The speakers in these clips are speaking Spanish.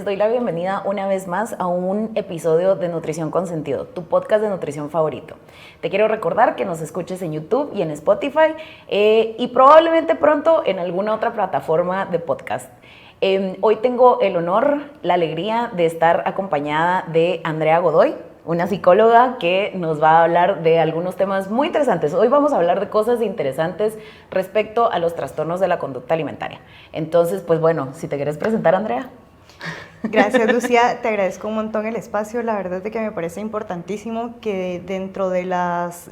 les doy la bienvenida una vez más a un episodio de Nutrición con Sentido, tu podcast de nutrición favorito. Te quiero recordar que nos escuches en YouTube y en Spotify y probablemente pronto en alguna otra plataforma de podcast. Hoy tengo el honor, la alegría de estar acompañada de Andrea Godoy, una psicóloga que nos va a hablar de algunos temas muy interesantes. Hoy vamos a hablar de cosas interesantes respecto a los trastornos de la conducta alimentaria. Entonces, pues bueno, si te quieres presentar, Andrea. Gracias, Lucía. Te agradezco un montón el espacio. La verdad es que me parece importantísimo que dentro de las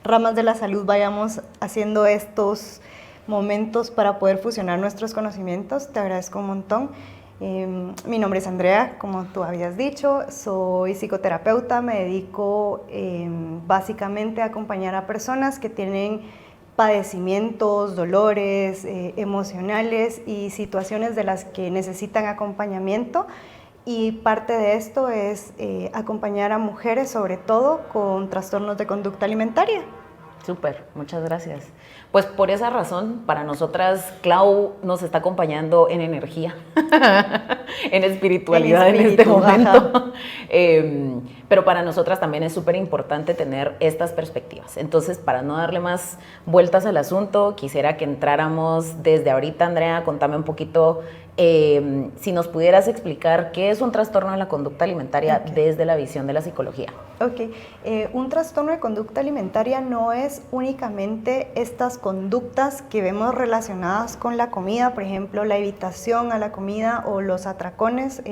ramas de la salud vayamos haciendo estos momentos para poder fusionar nuestros conocimientos. Te agradezco un montón. Mi nombre es Andrea, como tú habías dicho, soy psicoterapeuta, me dedico básicamente a acompañar a personas que tienen padecimientos, dolores emocionales y situaciones de las que necesitan acompañamiento, y parte de esto es acompañar a mujeres sobre todo con trastornos de conducta alimentaria. Súper, muchas gracias. Pues por esa razón, para nosotras, Clau nos está acompañando en energía, en espiritualidad en este momento. Pero para nosotras también es súper importante tener estas perspectivas. Entonces, para no darle más vueltas al asunto, quisiera que entráramos desde ahorita. Andrea, contame un poquito, si nos pudieras explicar qué es un trastorno de la conducta alimentaria desde la visión de la psicología. Ok, un trastorno de conducta alimentaria no es únicamente estas conductas que vemos relacionadas con la comida, por ejemplo, la evitación a la comida o los atracones,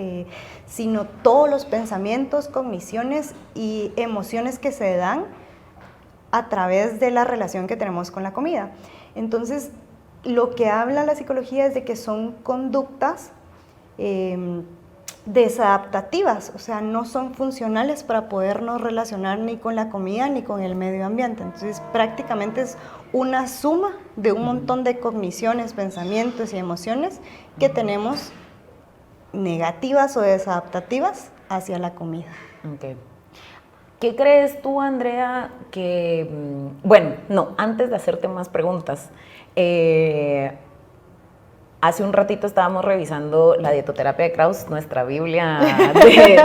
sino todos los pensamientos, cogniciones y emociones que se dan a través de la relación que tenemos con la comida. Entonces, lo que habla la psicología es de que son conductas desadaptativas, o sea, no son funcionales para podernos relacionar ni con la comida ni con el medio ambiente. Entonces, prácticamente es una suma de un montón de cogniciones, pensamientos y emociones que tenemos negativas o desadaptativas hacia la comida. Okay. ¿Qué crees tú, Andrea, que... Bueno, no, antes de hacerte más preguntas, hace un ratito estábamos revisando la dietoterapia de Krauss, nuestra Biblia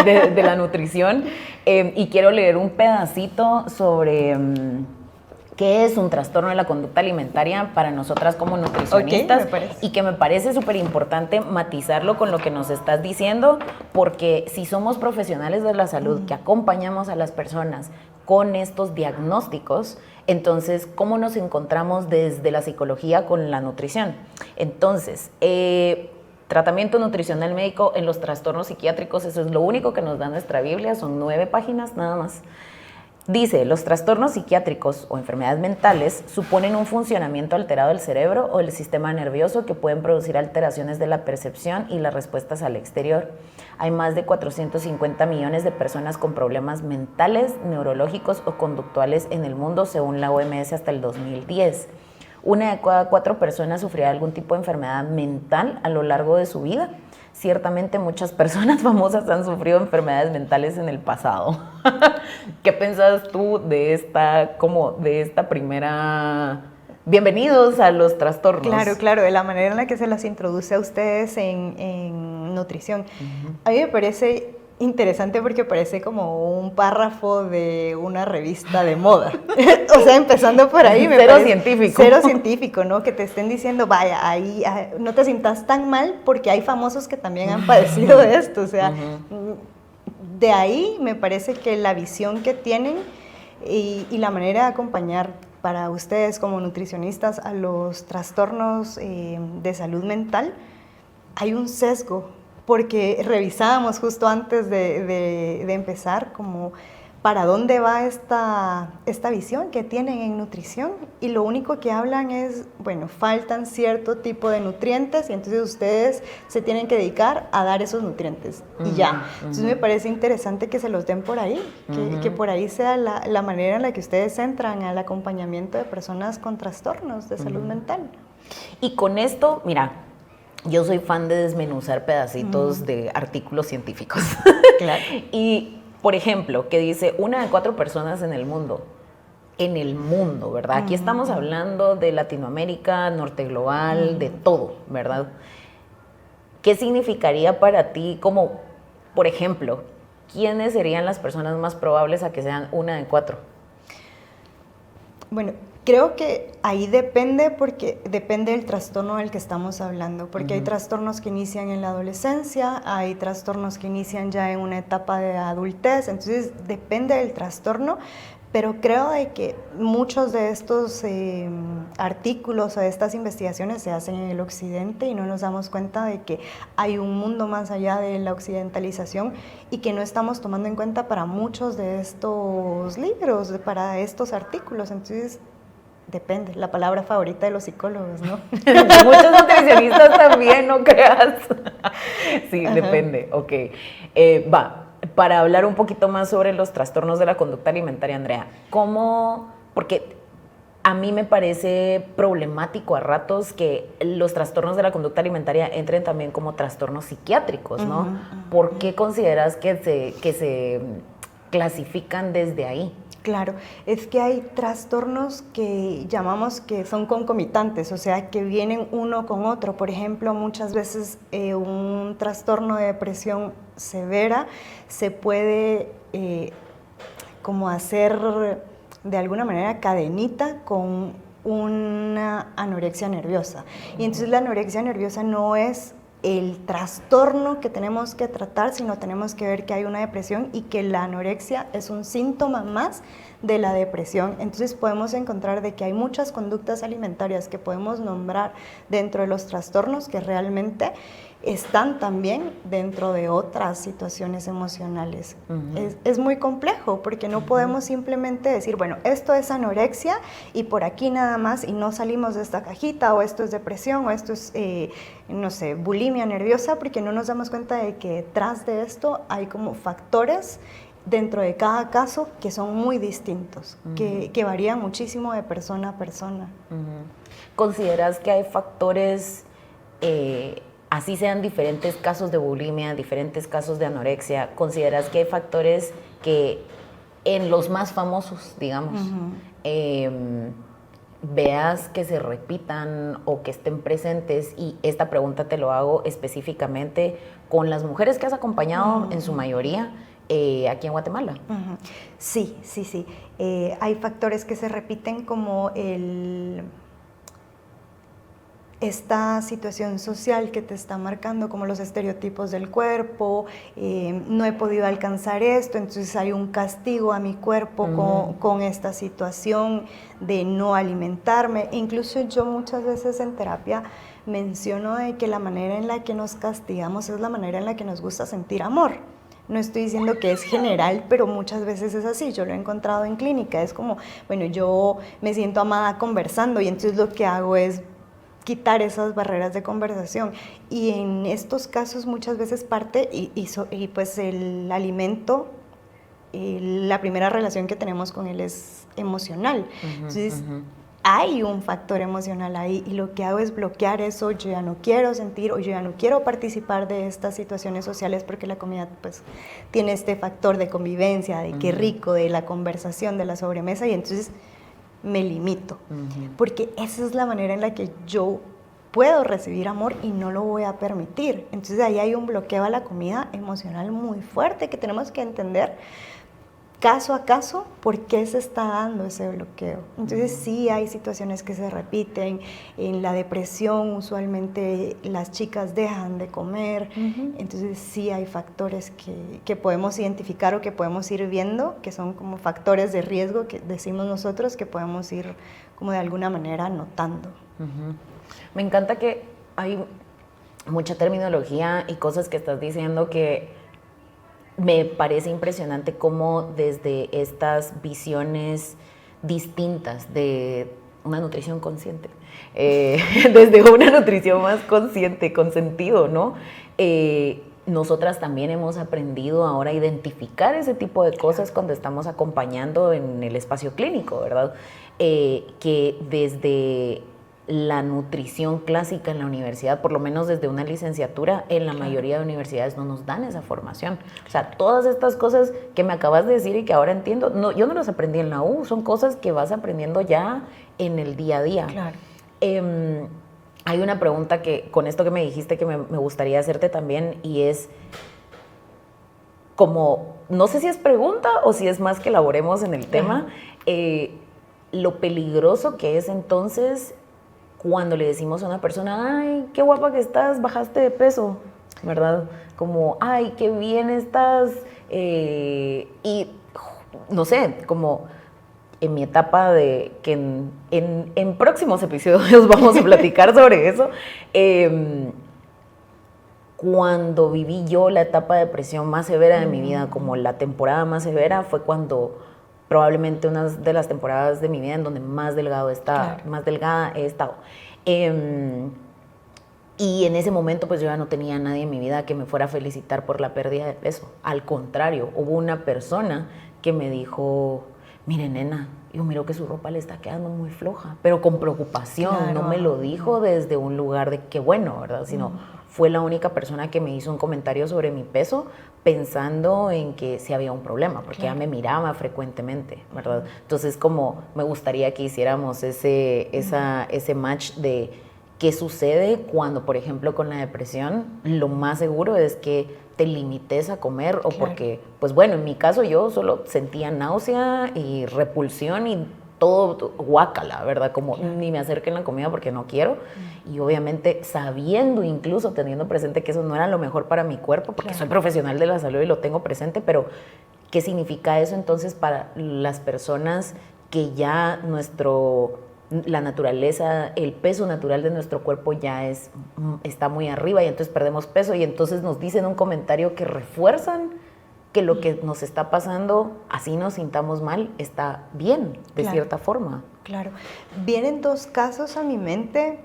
de la nutrición, y quiero leer un pedacito sobre qué es un trastorno de la conducta alimentaria para nosotras como nutricionistas, y que me parece súper importante matizarlo con lo que nos estás diciendo, porque si somos profesionales de la salud que acompañamos a las personas con estos diagnósticos, entonces, ¿cómo nos encontramos desde la psicología con la nutrición? Entonces, tratamiento nutricional médico en los trastornos psiquiátricos, eso es lo único que nos da nuestra Biblia, son 9 páginas nada más. Dice, los trastornos psiquiátricos o enfermedades mentales suponen un funcionamiento alterado del cerebro o del sistema nervioso que pueden producir alteraciones de la percepción y las respuestas al exterior. Hay más de 450 millones de personas con problemas mentales, neurológicos o conductuales en el mundo, según la OMS hasta el 2010. Una de cada 4 personas sufrirá algún tipo de enfermedad mental a lo largo de su vida. Ciertamente muchas personas famosas han sufrido enfermedades mentales en el pasado. ¿Qué pensás tú de esta primera... Bienvenidos a los trastornos? Claro, de la manera en la que se las introduce a ustedes en nutrición. A mí me parece interesante porque parece como un párrafo de una revista de moda. O sea, empezando por ahí. Cero científico. Cero científico, ¿no? Que te estén diciendo, vaya, ahí no te sientas tan mal porque hay famosos que también han padecido de esto. O sea, de ahí me parece que la visión que tienen y la manera de acompañar para ustedes como nutricionistas a los trastornos de salud mental, hay un sesgo. Porque revisábamos justo antes de empezar como para dónde va esta visión que tienen en nutrición, y lo único que hablan es, bueno, faltan cierto tipo de nutrientes y entonces ustedes se tienen que dedicar a dar esos nutrientes y ya. Entonces me parece interesante que se los den por ahí, que por ahí sea la manera en la que ustedes entran al acompañamiento de personas con trastornos de salud mental. Y con esto, mira, yo soy fan de desmenuzar pedacitos de artículos científicos. Claro. Y, por ejemplo, que dice 1 de 4 personas en el mundo, ¿verdad? Aquí estamos hablando de Latinoamérica, norte global, de todo, ¿verdad? ¿qué significaría para ti como, por ejemplo, quiénes serían las personas más probables a que sean una de 4? Bueno, creo que ahí depende porque depende del trastorno del que estamos hablando, porque hay trastornos que inician en la adolescencia, hay trastornos que inician ya en una etapa de adultez, entonces depende del trastorno, pero creo de que muchos de estos artículos o de estas investigaciones se hacen en el occidente y no nos damos cuenta de que hay un mundo más allá de la occidentalización y que no estamos tomando en cuenta para muchos de estos libros, para estos artículos, entonces depende, la palabra favorita de los psicólogos, ¿no? De muchos nutricionistas también, no creas. Sí, depende, ok. Para hablar un poquito más sobre los trastornos de la conducta alimentaria, Andrea, ¿cómo? Porque a mí me parece problemático a ratos que los trastornos de la conducta alimentaria entren también como trastornos psiquiátricos, ¿no? ¿Por qué consideras que se clasifican desde ahí? Claro, es que hay trastornos que llamamos que son concomitantes, o sea, que vienen uno con otro. Por ejemplo, muchas veces un trastorno de depresión severa se puede como hacer de alguna manera cadenita con una anorexia nerviosa. Y entonces la anorexia nerviosa no es el trastorno que tenemos que tratar, sino tenemos que ver que hay una depresión y que la anorexia es un síntoma más de la depresión. Entonces podemos encontrar de que hay muchas conductas alimentarias que podemos nombrar dentro de los trastornos que realmente están también dentro de otras situaciones emocionales. Es muy complejo porque no podemos simplemente decir, bueno, esto es anorexia y por aquí nada más y no salimos de esta cajita, o esto es depresión, o esto es, no sé, bulimia nerviosa, porque no nos damos cuenta de que detrás de esto hay como factores dentro de cada caso que son muy distintos, que varían muchísimo de persona a persona. ¿Consideras que hay factores, así sean diferentes casos de bulimia, diferentes casos de anorexia, consideras que hay factores que en los más famosos, digamos, veas que se repitan o que estén presentes? Y esta pregunta te lo hago específicamente con las mujeres que has acompañado en su mayoría, aquí en Guatemala. Sí. Hay factores que se repiten como esta situación social que te está marcando, como los estereotipos del cuerpo, no he podido alcanzar esto, entonces hay un castigo a mi cuerpo con esta situación de no alimentarme. Incluso yo muchas veces en terapia menciono de que la manera en la que nos castigamos es la manera en la que nos gusta sentir amor. No estoy diciendo que es general, pero muchas veces es así. Yo lo he encontrado en clínica. Es como, bueno, yo me siento amada conversando y entonces lo que hago es quitar esas barreras de conversación. Y en estos casos muchas veces parte y pues el alimento, la primera relación que tenemos con él es emocional. Entonces hay un factor emocional ahí y lo que hago es bloquear eso. Yo ya no quiero sentir o yo ya no quiero participar de estas situaciones sociales porque la comida pues tiene este factor de convivencia, de qué rico, de la conversación, de la sobremesa, y entonces me limito porque esa es la manera en la que yo puedo recibir amor y no lo voy a permitir. Entonces ahí hay un bloqueo a la comida emocional muy fuerte que tenemos que entender caso a caso por qué se está dando ese bloqueo. Entonces sí hay situaciones que se repiten. En la depresión usualmente las chicas dejan de comer, entonces sí hay factores que podemos identificar o que podemos ir viendo, que son como factores de riesgo que decimos nosotros, que podemos ir como de alguna manera notando. Me encanta que hay mucha terminología y cosas que estás diciendo que me parece impresionante cómo desde estas visiones distintas de una nutrición consciente, desde una nutrición más consciente, con sentido, ¿no? Nosotras también hemos aprendido ahora a identificar ese tipo de cosas cuando estamos acompañando en el espacio clínico, ¿verdad? Que desde la nutrición clásica en la universidad, por lo menos desde una licenciatura, en la mayoría de universidades no nos dan esa formación. O sea, todas estas cosas que me acabas de decir y que ahora entiendo, no, yo no las aprendí en la U, son cosas que vas aprendiendo ya en el día a día. Claro. hay una pregunta que, con esto que me dijiste, que me gustaría hacerte también, y es como, no sé si es pregunta o si es más que elaboremos en el tema, lo peligroso que es entonces cuando le decimos a una persona, ay, qué guapa que estás, bajaste de peso, ¿verdad? Como, ay, qué bien estás, y no sé, como en mi etapa de que en próximos episodios vamos a platicar sobre eso, cuando viví yo la etapa de depresión más severa de mi vida, como la temporada más severa, fue cuando probablemente una de las temporadas de mi vida en donde más delgada he estado. Y en ese momento pues yo ya no tenía a nadie en mi vida que me fuera a felicitar por la pérdida de peso. Al contrario, hubo una persona que me dijo, mire nena, yo miro que su ropa le está quedando muy floja, pero con preocupación, no me lo dijo desde un lugar de qué bueno, ¿verdad? Sino fue la única persona que me hizo un comentario sobre mi peso pensando en que sí había un problema, porque ella me miraba frecuentemente, ¿verdad? Entonces como me gustaría que hiciéramos ese match de qué sucede cuando, por ejemplo, con la depresión, lo más seguro es que te limites a comer o porque, pues bueno, en mi caso yo solo sentía náusea y repulsión y todo guácala, ¿verdad? Como ni me acerquen la comida porque no quiero. Y obviamente sabiendo, incluso teniendo presente que eso no era lo mejor para mi cuerpo, porque soy profesional de la salud y lo tengo presente, pero ¿qué significa eso entonces para las personas que ya la naturaleza, el peso natural de nuestro cuerpo ya está muy arriba y entonces perdemos peso y entonces nos dicen un comentario que refuerzan que lo que nos está pasando, así nos sintamos mal, está bien, de cierta forma? Claro. Vienen dos casos a mi mente.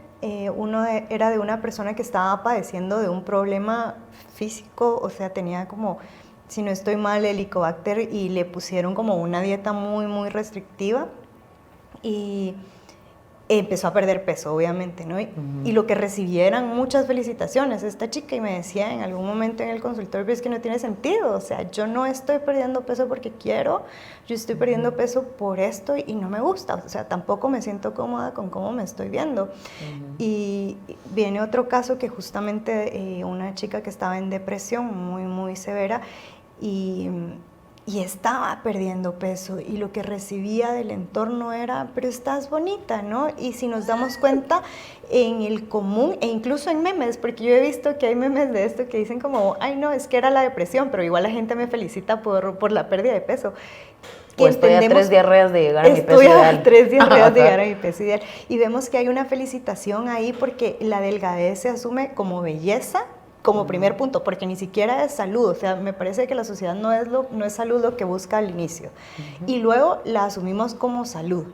Uno era de una persona que estaba padeciendo de un problema físico, o sea, tenía como, si no estoy mal, helicobacter y le pusieron como una dieta muy, muy restrictiva y empezó a perder peso, obviamente, ¿no? Y lo que recibía eran muchas felicitaciones. Esta chica y me decía en algún momento en el consultorio, pero es que no tiene sentido, o sea, yo no estoy perdiendo peso porque quiero, yo estoy perdiendo peso por esto y no me gusta, o sea, tampoco me siento cómoda con cómo me estoy viendo. Y viene otro caso que justamente una chica que estaba en depresión muy, muy severa y estaba perdiendo peso y lo que recibía del entorno era, pero estás bonita, ¿no? Y si nos damos cuenta en el común e incluso en memes, porque yo he visto que hay memes de esto que dicen como, ay no, es que era la depresión, pero igual la gente me felicita por la pérdida de peso. O estoy a 3 diarreas de llegar a mi peso ideal. Estoy a 3 diarreas de llegar a mi peso ideal. Y vemos que hay una felicitación ahí porque la delgadez se asume como belleza, como primer punto, porque ni siquiera es salud, o sea, me parece que la sociedad no es salud lo que busca al inicio, y luego la asumimos como salud.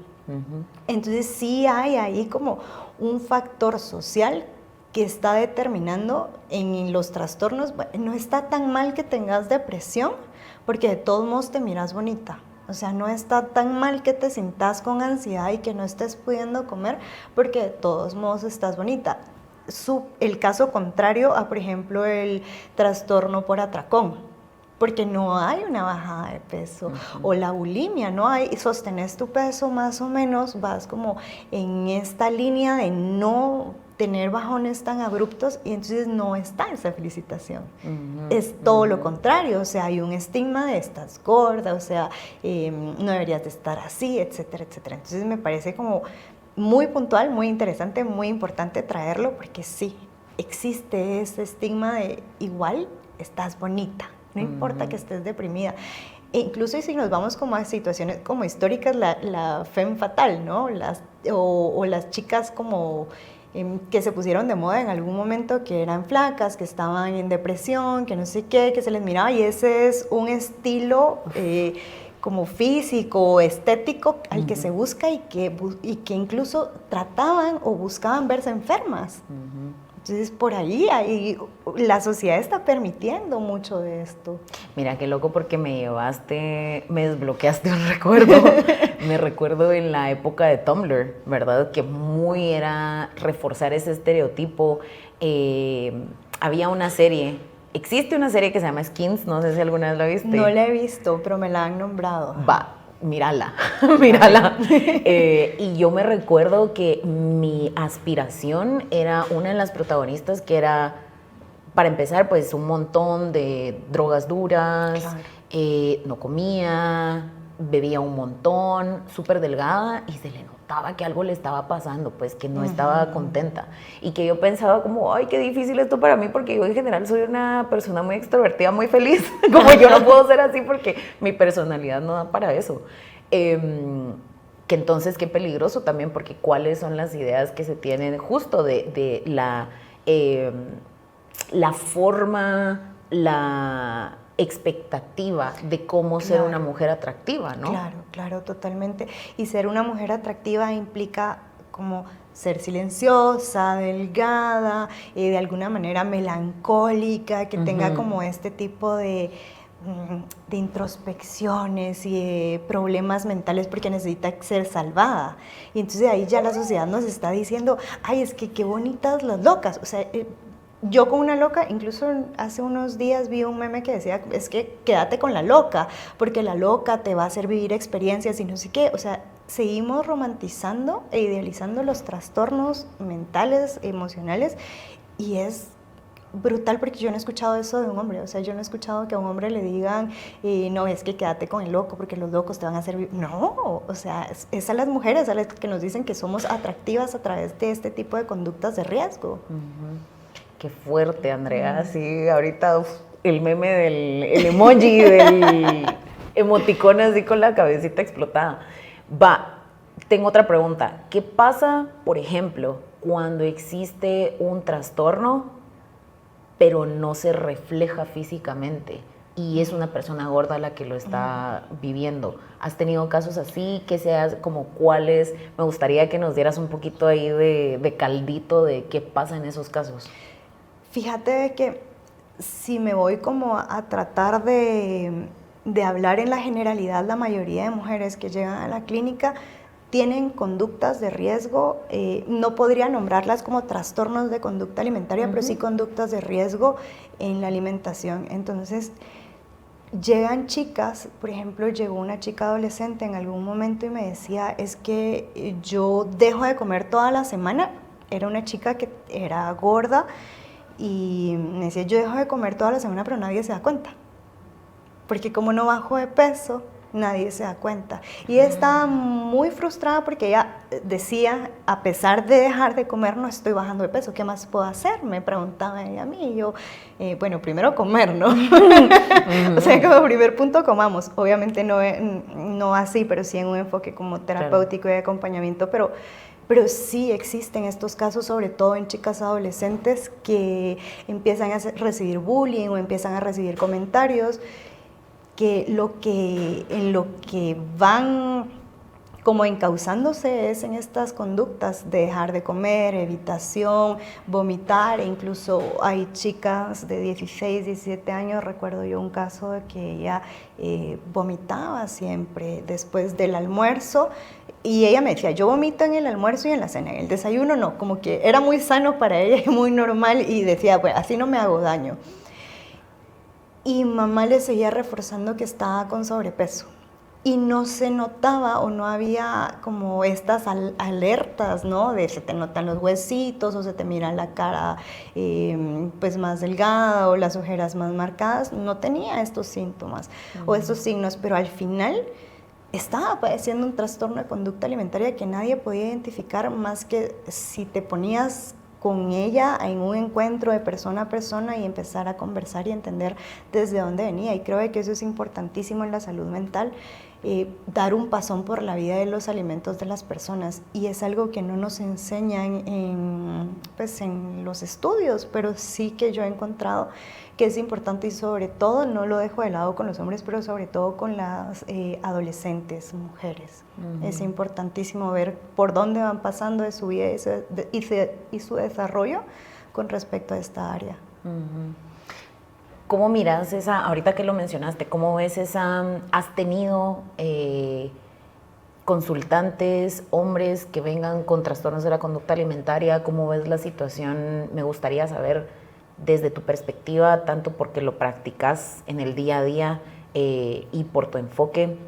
Entonces sí hay ahí como un factor social que está determinando en los trastornos, no está tan mal que tengas depresión, porque de todos modos te miras bonita. O sea, no está tan mal que te sientas con ansiedad y que no estés pudiendo comer, porque de todos modos estás bonita. El caso contrario a, por ejemplo, el trastorno por atracón, porque no hay una bajada de peso, o la bulimia, no hay, sostenés tu peso más o menos, vas como en esta línea de no tener bajones tan abruptos y entonces no está esa felicitación. Es todo lo contrario, o sea, hay un estigma de estás gorda, o sea, no deberías de estar así, etcétera, etcétera. Entonces me parece como muy puntual, muy interesante, muy importante traerlo porque sí, existe ese estigma de igual estás bonita, no importa que estés deprimida. E incluso si nos vamos como a situaciones como históricas, la femme fatale, ¿no? O las chicas como que se pusieron de moda en algún momento, que eran flacas, que estaban en depresión, que no sé qué, que se les miraba y ese es un estilo como físico, estético, al que se busca y que incluso trataban o buscaban verse enfermas. Entonces, por ahí la sociedad está permitiendo mucho de esto. Mira, qué loco porque me desbloqueaste un recuerdo. Me recuerdo en la época de Tumblr, ¿verdad? Que muy era reforzar ese estereotipo. Había una serie. Existe una serie que se llama Skins, no sé si alguna vez la viste. No la he visto, pero me la han nombrado. Va, mírala, mírala. Y yo me recuerdo que mi aspiración era una de las protagonistas que era, para empezar, pues un montón de drogas duras, claro. No comía, bebía un montón, súper delgada y se le notaba que algo le estaba pasando, pues que no estaba contenta. Y que yo pensaba como, ay, qué difícil esto para mí porque yo en general soy una persona muy extrovertida, muy feliz. Como yo no puedo ser así porque mi personalidad no da para eso. Que entonces qué peligroso también porque cuáles son las ideas que se tienen justo de la forma, la expectativa de cómo ser una mujer atractiva, ¿no? Claro, claro, totalmente. Y ser una mujer atractiva implica como ser silenciosa, delgada, de alguna manera melancólica, que tenga como este tipo de introspecciones y de problemas mentales porque necesita ser salvada. Y entonces ahí ya la sociedad nos está diciendo, ay, es que qué bonitas las locas. O sea, yo con una loca, incluso hace unos días vi un meme que decía, es que quédate con la loca, porque la loca te va a hacer vivir experiencias y no sé qué. O sea, seguimos romantizando e idealizando los trastornos mentales, emocionales, y es brutal porque yo no he escuchado eso de un hombre. O sea, yo no he escuchado que a un hombre le digan, no, es que quédate con el loco porque los locos te van a hacer vivir. No, o sea, es a las mujeres a las que nos dicen que somos atractivas a través de este tipo de conductas de riesgo. Qué fuerte, Andrea. Sí, ahorita el meme el emoji del emoticón así con la cabecita explotada. Tengo otra pregunta. ¿Qué pasa, por ejemplo, cuando existe un trastorno, pero no se refleja físicamente y es una persona gorda la que lo está viviendo? ¿Has tenido casos así? ¿Qué seas como cuáles? Me gustaría que nos dieras un poquito ahí de caldito de qué pasa en esos casos. Fíjate que si me voy como a tratar de hablar en la generalidad, la mayoría de mujeres que llegan a la clínica tienen conductas de riesgo, no podría nombrarlas como trastornos de conducta alimentaria, pero sí conductas de riesgo en la alimentación. Entonces, llegan chicas, por ejemplo, llegó una chica adolescente en algún momento y me decía, es que yo dejo de comer toda la semana. Era una chica que era gorda, y me decía, yo dejo de comer toda la semana, pero nadie se da cuenta. Porque como no bajo de peso, nadie se da cuenta. Y ella estaba muy frustrada porque ella decía, a pesar de dejar de comer, no estoy bajando de peso. ¿Qué más puedo hacer? Me preguntaba ella a mí. Y yo, bueno, primero comer, ¿no? O sea, como primer punto, comamos. Obviamente no así, pero sí en un enfoque como terapéutico y de acompañamiento, pero sí existen estos casos, sobre todo en chicas adolescentes que empiezan a recibir bullying o empiezan a recibir comentarios que en lo que van como encauzándose es en estas conductas de dejar de comer, evitación, vomitar, e incluso hay chicas de 16, 17 años, recuerdo yo un caso de que ella vomitaba siempre después del almuerzo. Y ella me decía, yo vomito en el almuerzo y en la cena, en el desayuno no, como que era muy sano para ella y muy normal, y decía, pues así no me hago daño. Y mamá le seguía reforzando que estaba con sobrepeso y no se notaba o no había como estas alertas, ¿no? De se te notan los huesitos o se te mira la cara pues más delgada o las ojeras más marcadas. No tenía estos síntomas o estos signos, pero al final estaba padeciendo un trastorno de conducta alimentaria que nadie podía identificar más que si te ponías con ella en un encuentro de persona a persona y empezar a conversar y entender desde dónde venía. Y creo que eso es importantísimo en la salud mental, dar un pasón por la vida de los alimentos de las personas. Y es algo que no nos enseñan en los estudios, pero sí que yo he encontrado que es importante, y sobre todo, no lo dejo de lado con los hombres, pero sobre todo con las adolescentes, mujeres. Es importantísimo ver por dónde van pasando de su vida y su desarrollo con respecto a esta área. ¿Cómo miras ahorita que lo mencionaste, cómo ves has tenido consultantes, hombres que vengan con trastornos de la conducta alimentaria? ¿Cómo ves la situación? Me gustaría saber desde tu perspectiva, tanto porque lo practicas en el día a día y por tu enfoque,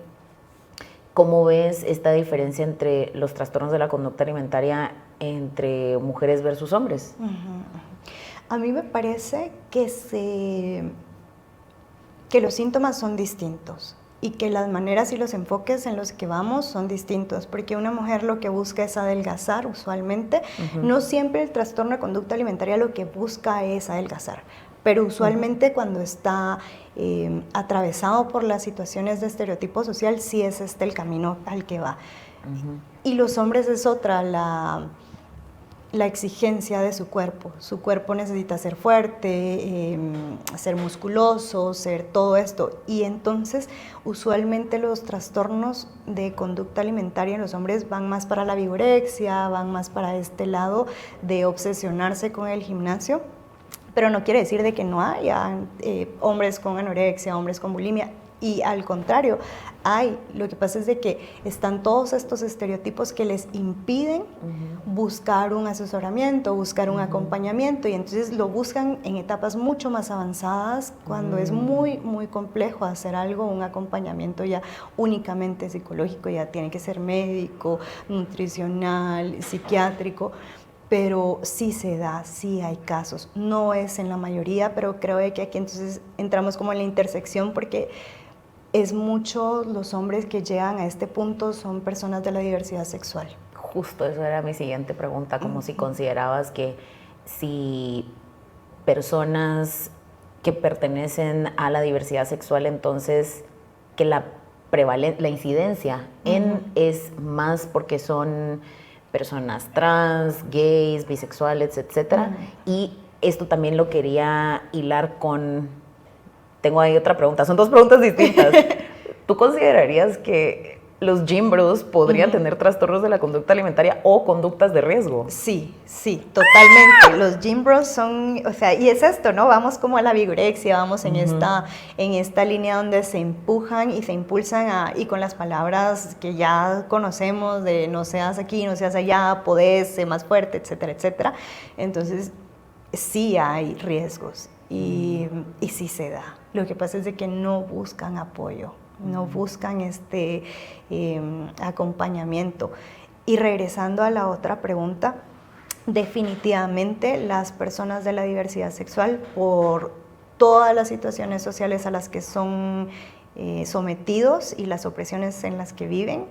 ¿cómo ves esta diferencia entre los trastornos de la conducta alimentaria entre mujeres versus hombres? A mí me parece que los síntomas son distintos y que las maneras y los enfoques en los que vamos son distintos, porque una mujer lo que busca es adelgazar usualmente. No siempre el trastorno de conducta alimentaria lo que busca es adelgazar, pero usualmente cuando está atravesado por las situaciones de estereotipo social, sí es este el camino al que va. Y los hombres es otra, la exigencia de su cuerpo. Su cuerpo necesita ser fuerte, ser musculoso, ser todo esto. Y entonces, usualmente los trastornos de conducta alimentaria en los hombres van más para la vigorexia, van más para este lado de obsesionarse con el gimnasio. Pero no quiere decir de que no haya hombres con anorexia, hombres con bulimia. Y al contrario, lo que pasa es de que están todos estos estereotipos que les impiden buscar un asesoramiento, buscar un acompañamiento, y entonces lo buscan en etapas mucho más avanzadas, cuando es muy, muy complejo hacer algo, un acompañamiento ya únicamente psicológico, ya tiene que ser médico, nutricional, psiquiátrico. Pero sí se da, sí hay casos, no es en la mayoría, pero creo que aquí entonces entramos como en la intersección, porque es mucho los hombres que llegan a este punto son personas de la diversidad sexual. Justo eso era mi siguiente pregunta, como si considerabas que si personas que pertenecen a la diversidad sexual, entonces que la incidencia es más porque son personas trans, gays, bisexuales, etcétera. Y esto también lo quería hilar con... Tengo ahí otra pregunta, son dos preguntas distintas. ¿Tú considerarías que los gym bros podrían tener trastornos de la conducta alimentaria o conductas de riesgo? Sí, totalmente. Los gym bros son, o sea, y es esto, ¿no? Vamos como a la vigorexia, vamos en esta línea donde se empujan y se impulsan y con las palabras que ya conocemos de no seas aquí, no seas allá, podés, sé más fuerte, etcétera, etcétera. Entonces, sí hay riesgos y sí se da. Lo que pasa es de que no buscan apoyo, no buscan este acompañamiento. Y regresando a la otra pregunta, definitivamente las personas de la diversidad sexual, por todas las situaciones sociales a las que son sometidos y las opresiones en las que viven,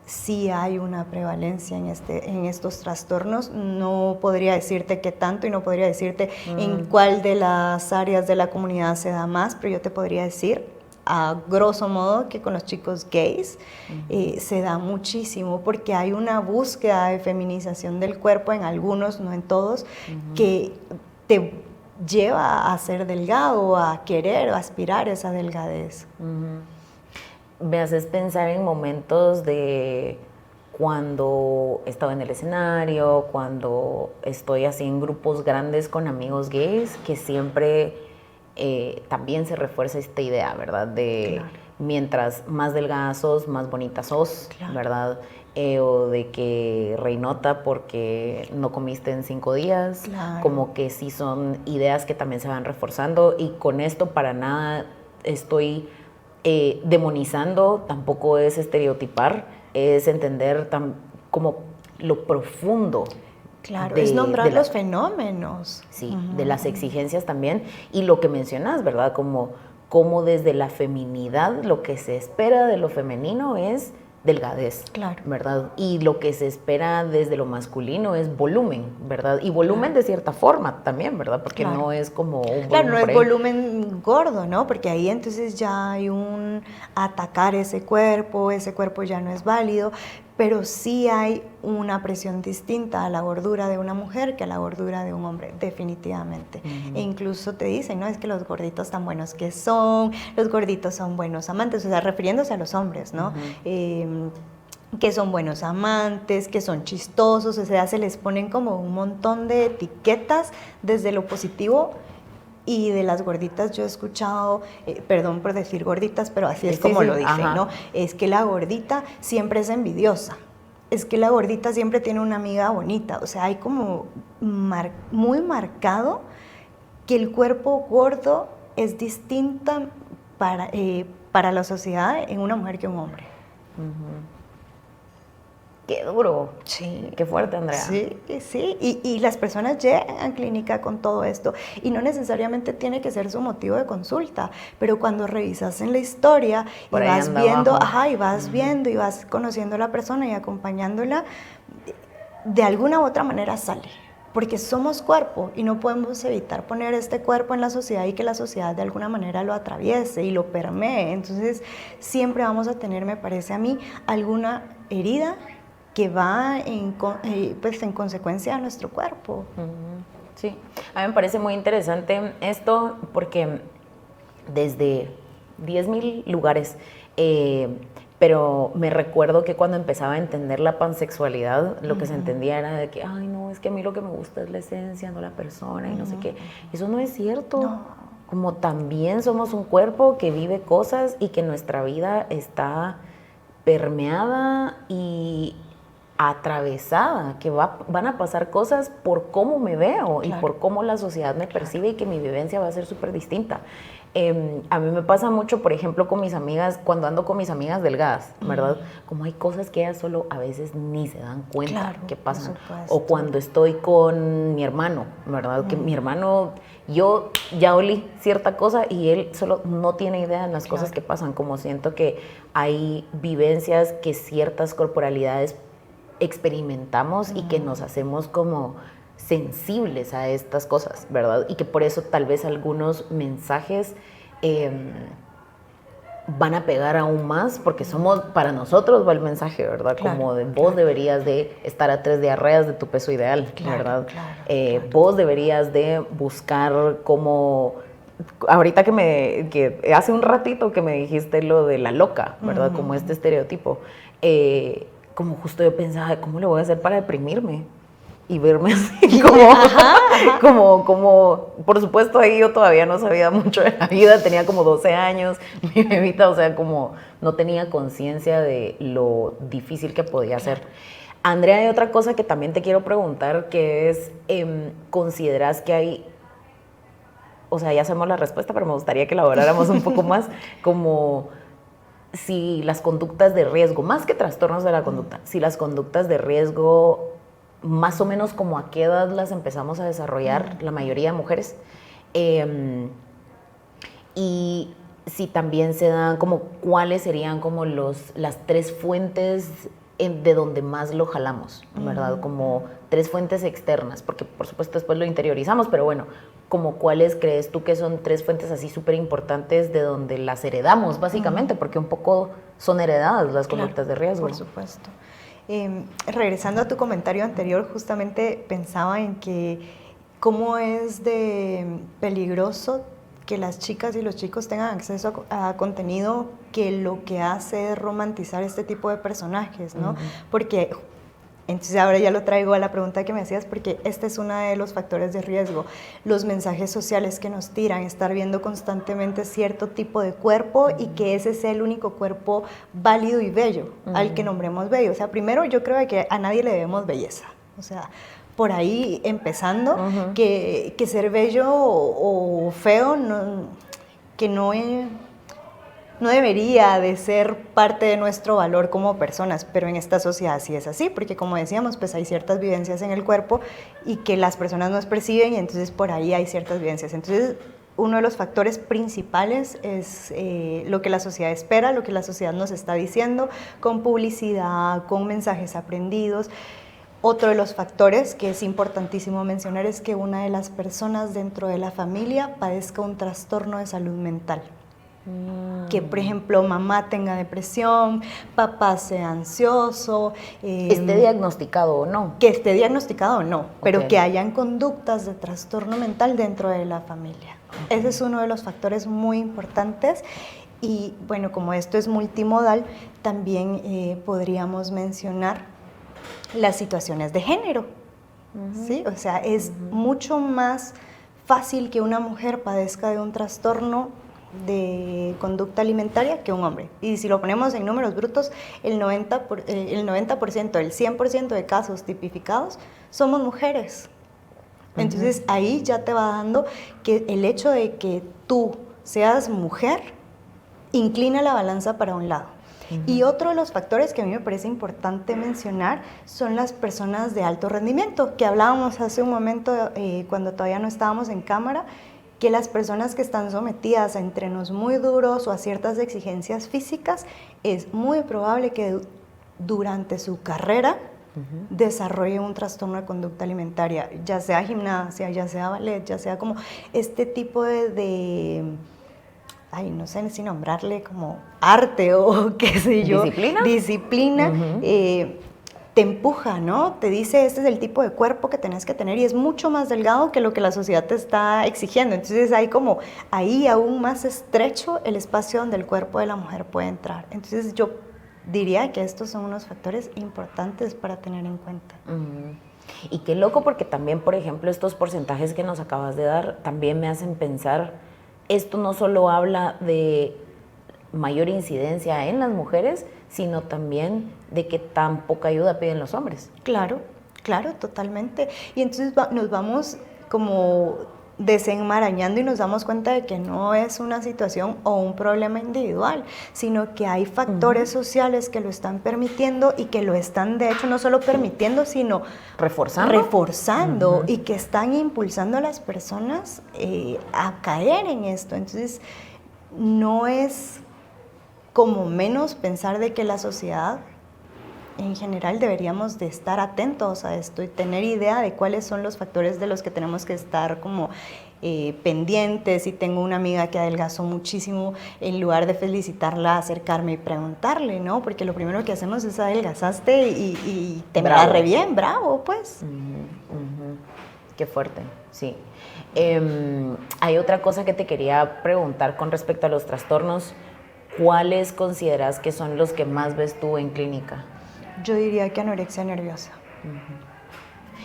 sí hay una prevalencia en estos trastornos. No podría decirte qué tanto y no podría decirte en cuál de las áreas de la comunidad se da más, pero yo te podría decir a grosso modo que con los chicos gays se da muchísimo, porque hay una búsqueda de feminización del cuerpo en algunos, no en todos, que te lleva a ser delgado, a querer o aspirar a esa delgadez. Me haces pensar en momentos de cuando estaba en el escenario, cuando estoy así en grupos grandes con amigos gays, que siempre también se refuerza esta idea, ¿verdad? De mientras más delgada sos, más bonita sos, ¿verdad? O de que reinota porque no comiste en 5 días, como que sí son ideas que también se van reforzando, y con esto para nada estoy demonizando, tampoco es estereotipar, es entender como lo profundo. Claro, es nombrar los fenómenos. Sí, de las exigencias también, y lo que mencionas, ¿verdad? Como desde la feminidad lo que se espera de lo femenino es delgadez, ¿verdad? Y lo que se espera desde lo masculino es volumen, ¿verdad? Y volumen de cierta forma también, ¿verdad? Porque no es como un volumen no es volumen gordo, ¿no? Porque ahí entonces ya hay un atacar ese cuerpo ya no es válido, pero sí hay una presión distinta a la gordura de una mujer que a la gordura de un hombre, definitivamente. E incluso te dicen, ¿no? Es que los gorditos tan buenos que son, los gorditos son buenos amantes, o sea, refiriéndose a los hombres, ¿no? Que son buenos amantes, que son chistosos, o sea, se les ponen como un montón de etiquetas desde lo positivo. Y de las gorditas yo he escuchado, perdón por decir gorditas, pero así es como lo dicen, ¿no? Es que la gordita siempre es envidiosa, es que la gordita siempre tiene una amiga bonita, o sea, hay como muy marcado que el cuerpo gordo es distinta para la sociedad en una mujer que un hombre. Qué duro. Sí. Qué fuerte, Andrea. Sí, sí. Y las personas llegan a clínica con todo esto y no necesariamente tiene que ser su motivo de consulta, pero cuando revisas en la historia y Por ahí vas anda viendo, abajo. y vas viendo y vas conociendo a la persona y acompañándola, de alguna u otra manera sale. Porque somos cuerpo y no podemos evitar poner este cuerpo en la sociedad y que la sociedad de alguna manera lo atraviese y lo permee. Entonces siempre vamos a tener, me parece a mí, alguna herida que va pues, en consecuencia a nuestro cuerpo. Sí, a mí me parece muy interesante esto porque desde 10.000 lugares, pero me recuerdo que cuando empezaba a entender la pansexualidad, lo que se entendía era de que, ay, no, es que a mí lo que me gusta es la esencia, no la persona, y no sé qué. Eso no es cierto. No. Como también somos un cuerpo que vive cosas y que nuestra vida está permeada y atravesada, que van a pasar cosas por cómo me veo y por cómo la sociedad me percibe y que mi vivencia va a ser súper distinta. A mí me pasa mucho, por ejemplo, con mis amigas, cuando ando con mis amigas delgadas, ¿verdad? Como hay cosas que ellas solo a veces ni se dan cuenta que pasan. O cuando estoy con mi hermano, ¿verdad? Que mi hermano, yo ya olí cierta cosa y él solo no tiene idea de las cosas que pasan. Como siento que hay vivencias que ciertas corporalidades experimentamos y que nos hacemos como sensibles a estas cosas, ¿verdad? Y que por eso tal vez algunos mensajes van a pegar aún más, porque somos, para nosotros va el mensaje, ¿verdad? Como de vos deberías de estar a 3 diarreas de tu peso ideal, ¿verdad? Vos deberías de buscar como... Ahorita que hace un ratito que me dijiste lo de la loca, ¿verdad? Como este estereotipo. Como justo yo pensaba, ¿cómo le voy a hacer para deprimirme? Y verme así como, por supuesto ahí yo todavía no sabía mucho de la vida, tenía como 12 años, mi bebita, o sea, como no tenía conciencia de lo difícil que podía ser. Andrea, hay otra cosa que también te quiero preguntar, que es, ¿consideras que hay, o sea, ya sabemos la respuesta, pero me gustaría que elaboráramos un poco más, como si las conductas de riesgo, más que trastornos de la conducta, si las conductas de riesgo, más o menos como a qué edad las empezamos a desarrollar la mayoría de mujeres, y si también se dan como cuáles serían como las 3 fuentes de donde más lo jalamos, ¿verdad? Como 3 fuentes externas, porque por supuesto después lo interiorizamos, pero bueno, como cuáles crees tú que son 3 fuentes así súper importantes de donde las heredamos, básicamente, porque un poco son heredadas las conductas de riesgo. Por supuesto. Regresando a tu comentario anterior, justamente pensaba en que cómo es de peligroso que las chicas y los chicos tengan acceso a contenido que lo que hace es romantizar este tipo de personajes, ¿no? Porque, entonces ahora ya lo traigo a la pregunta que me hacías, porque este es uno de los factores de riesgo, los mensajes sociales que nos tiran, estar viendo constantemente cierto tipo de cuerpo y que ese sea el único cuerpo válido y bello, al que nombremos bello. O sea, primero yo creo que a nadie le debemos belleza, o sea, por ahí empezando, que ser bello o feo, que no debería de ser parte de nuestro valor como personas, pero en esta sociedad sí es así, porque como decíamos, pues hay ciertas vivencias en el cuerpo y que las personas nos perciben y entonces por ahí hay ciertas vivencias. Entonces, uno de los factores principales es lo que la sociedad espera, lo que la sociedad nos está diciendo, con publicidad, con mensajes aprendidos. Otro de los factores que es importantísimo mencionar es que una de las personas dentro de la familia padezca un trastorno de salud mental. Que, por ejemplo, mamá tenga depresión, papá sea ansioso. ¿Esté diagnosticado o no? Que esté diagnosticado o no, pero que hayan conductas de trastorno mental dentro de la familia. Ese es uno de los factores muy importantes. Y, bueno, como esto es multimodal, también podríamos mencionar las situaciones de género, ¿sí? O sea, es mucho más fácil que una mujer padezca de un trastorno de conducta alimentaria que un hombre. Y si lo ponemos en números brutos, el 90%, el 100% de casos tipificados somos mujeres. Entonces ahí ya te va dando que el hecho de que tú seas mujer inclina la balanza para un lado. Y otro de los factores que a mí me parece importante mencionar son las personas de alto rendimiento, que hablábamos hace un momento cuando todavía no estábamos en cámara, que las personas que están sometidas a entrenos muy duros o a ciertas exigencias físicas, es muy probable que durante su carrera desarrolle un trastorno de conducta alimentaria, ya sea gimnasia, ya sea ballet, ya sea como este tipo ay, no sé si nombrarle como arte o qué sé yo. Disciplina. Te empuja, ¿no? Te dice, este es el tipo de cuerpo que tenés que tener y es mucho más delgado que lo que la sociedad te está exigiendo. Entonces hay como ahí aún más estrecho el espacio donde el cuerpo de la mujer puede entrar. Entonces yo diría que estos son unos factores importantes para tener en cuenta. Y qué loco, porque también, por ejemplo, estos porcentajes que nos acabas de dar también me hacen pensar, esto no solo habla de mayor incidencia en las mujeres, sino también de que tan poca ayuda piden los hombres. Claro, claro, totalmente. Y entonces nos vamos como desenmarañando y nos damos cuenta de que no es una situación o un problema individual, sino que hay factores sociales que lo están permitiendo y que lo están, de hecho, no solo permitiendo, sino reforzando y que están impulsando a las personas a caer en esto. Entonces, no es como menos pensar de que la sociedad en general deberíamos de estar atentos a esto y tener idea de cuáles son los factores de los que tenemos que estar como pendientes. Si tengo una amiga que adelgazó muchísimo, en lugar de felicitarla, acercarme y preguntarle, ¿no? Porque lo primero que hacemos es adelgazaste y te me va re bien, bravo, pues. Qué fuerte, sí. Hay otra cosa que te quería preguntar con respecto a los trastornos. ¿Cuáles consideras que son los que más ves tú en clínica? Yo diría que anorexia nerviosa.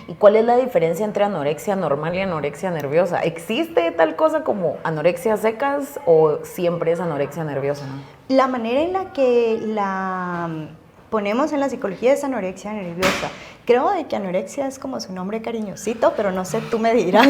¿Y cuál es la diferencia entre anorexia normal y anorexia nerviosa? ¿Existe tal cosa como anorexia secas o siempre es anorexia nerviosa? La manera en la que la ponemos en la psicología es anorexia nerviosa. Creo de que anorexia es como su nombre cariñosito, pero no sé, tú me dirás.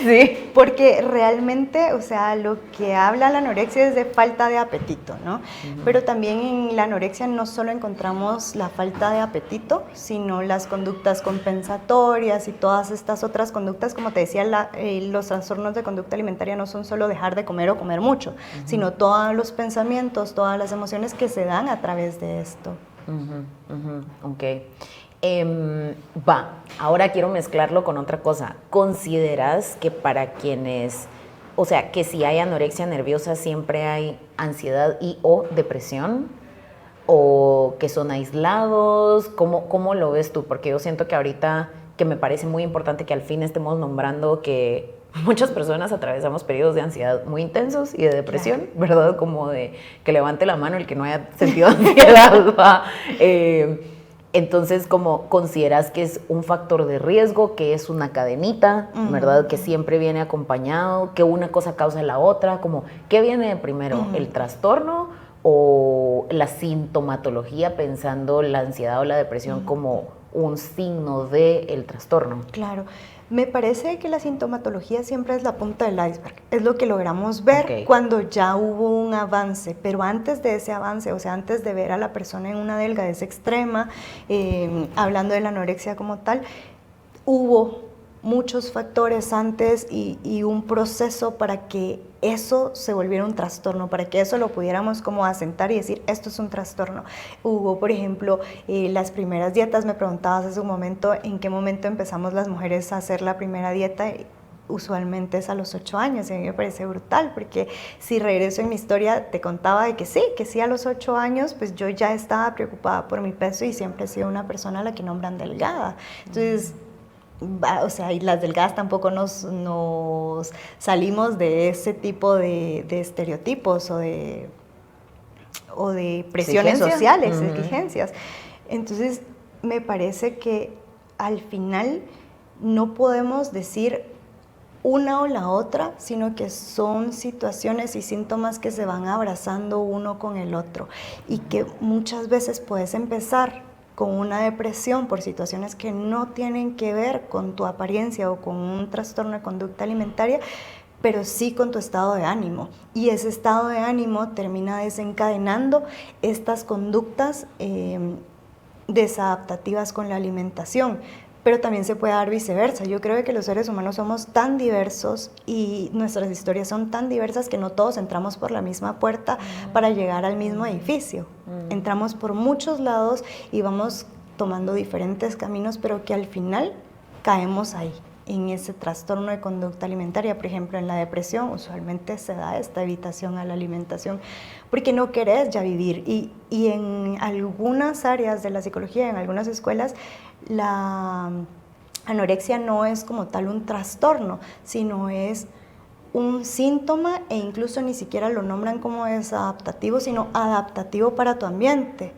Sí. Porque realmente, o sea, lo que habla la anorexia es de falta de apetito, ¿no? Pero también en la anorexia no solo encontramos la falta de apetito, sino las conductas compensatorias y todas estas otras conductas. Como te decía, los trastornos de conducta alimentaria no son solo dejar de comer o comer mucho, sino todos los pensamientos, todas las emociones que se dan a través de esto. Ok. Ahora quiero mezclarlo con otra cosa. ¿Consideras que para quienes, o sea, que si hay anorexia nerviosa siempre hay ansiedad y o depresión? ¿O que son aislados? ¿Cómo lo ves tú? Porque yo siento que ahorita, que me parece muy importante que al fin estemos nombrando que muchas personas atravesamos periodos de ansiedad muy intensos y de depresión, ¿verdad? Como de que levante la mano el que no haya sentido ansiedad, entonces, como consideras que es un factor de riesgo, que es una cadenita, ¿verdad? Que siempre viene acompañado, que una cosa causa la otra, como, ¿qué viene primero? ¿El trastorno o la sintomatología, pensando la ansiedad o la depresión como un signo del trastorno? Claro. Me parece que la sintomatología siempre es la punta del iceberg, es lo que logramos ver cuando ya hubo un avance, pero antes de ese avance, o sea, antes de ver a la persona en una delgadez extrema, hablando de la anorexia como tal, hubo muchos factores antes y un proceso para que eso se volviera un trastorno, para que eso lo pudiéramos como asentar y decir, esto es un trastorno. Hubo, por ejemplo, las primeras dietas. Me preguntabas hace un momento en qué momento empezamos las mujeres a hacer la primera dieta. Usualmente es a los 8 años, y a mí me parece brutal, porque si regreso en mi historia te contaba de que sí a los 8 años, pues yo ya estaba preocupada por mi peso y siempre he sido una persona a la que nombran delgada. Entonces, o sea, y las delgadas tampoco nos salimos de ese tipo de estereotipos o de presiones sociales, exigencias. Entonces, me parece que al final no podemos decir una o la otra, sino que son situaciones y síntomas que se van abrazando uno con el otro y que muchas veces puedes empezar con una depresión por situaciones que no tienen que ver con tu apariencia o con un trastorno de conducta alimentaria, pero sí con tu estado de ánimo. Y ese estado de ánimo termina desencadenando estas conductas desadaptativas con la alimentación. Pero también se puede dar viceversa. Yo creo que los seres humanos somos tan diversos y nuestras historias son tan diversas que no todos entramos por la misma puerta para llegar al mismo edificio. Entramos por muchos lados y vamos tomando diferentes caminos, pero que al final caemos ahí, en ese trastorno de conducta alimentaria. Por ejemplo, en la depresión usualmente se da esta evitación a la alimentación porque no querés ya vivir. Y en algunas áreas de la psicología, en algunas escuelas, la anorexia no es como tal un trastorno, sino es un síntoma, e incluso ni siquiera lo nombran como desadaptativo, sino adaptativo para tu ambiente.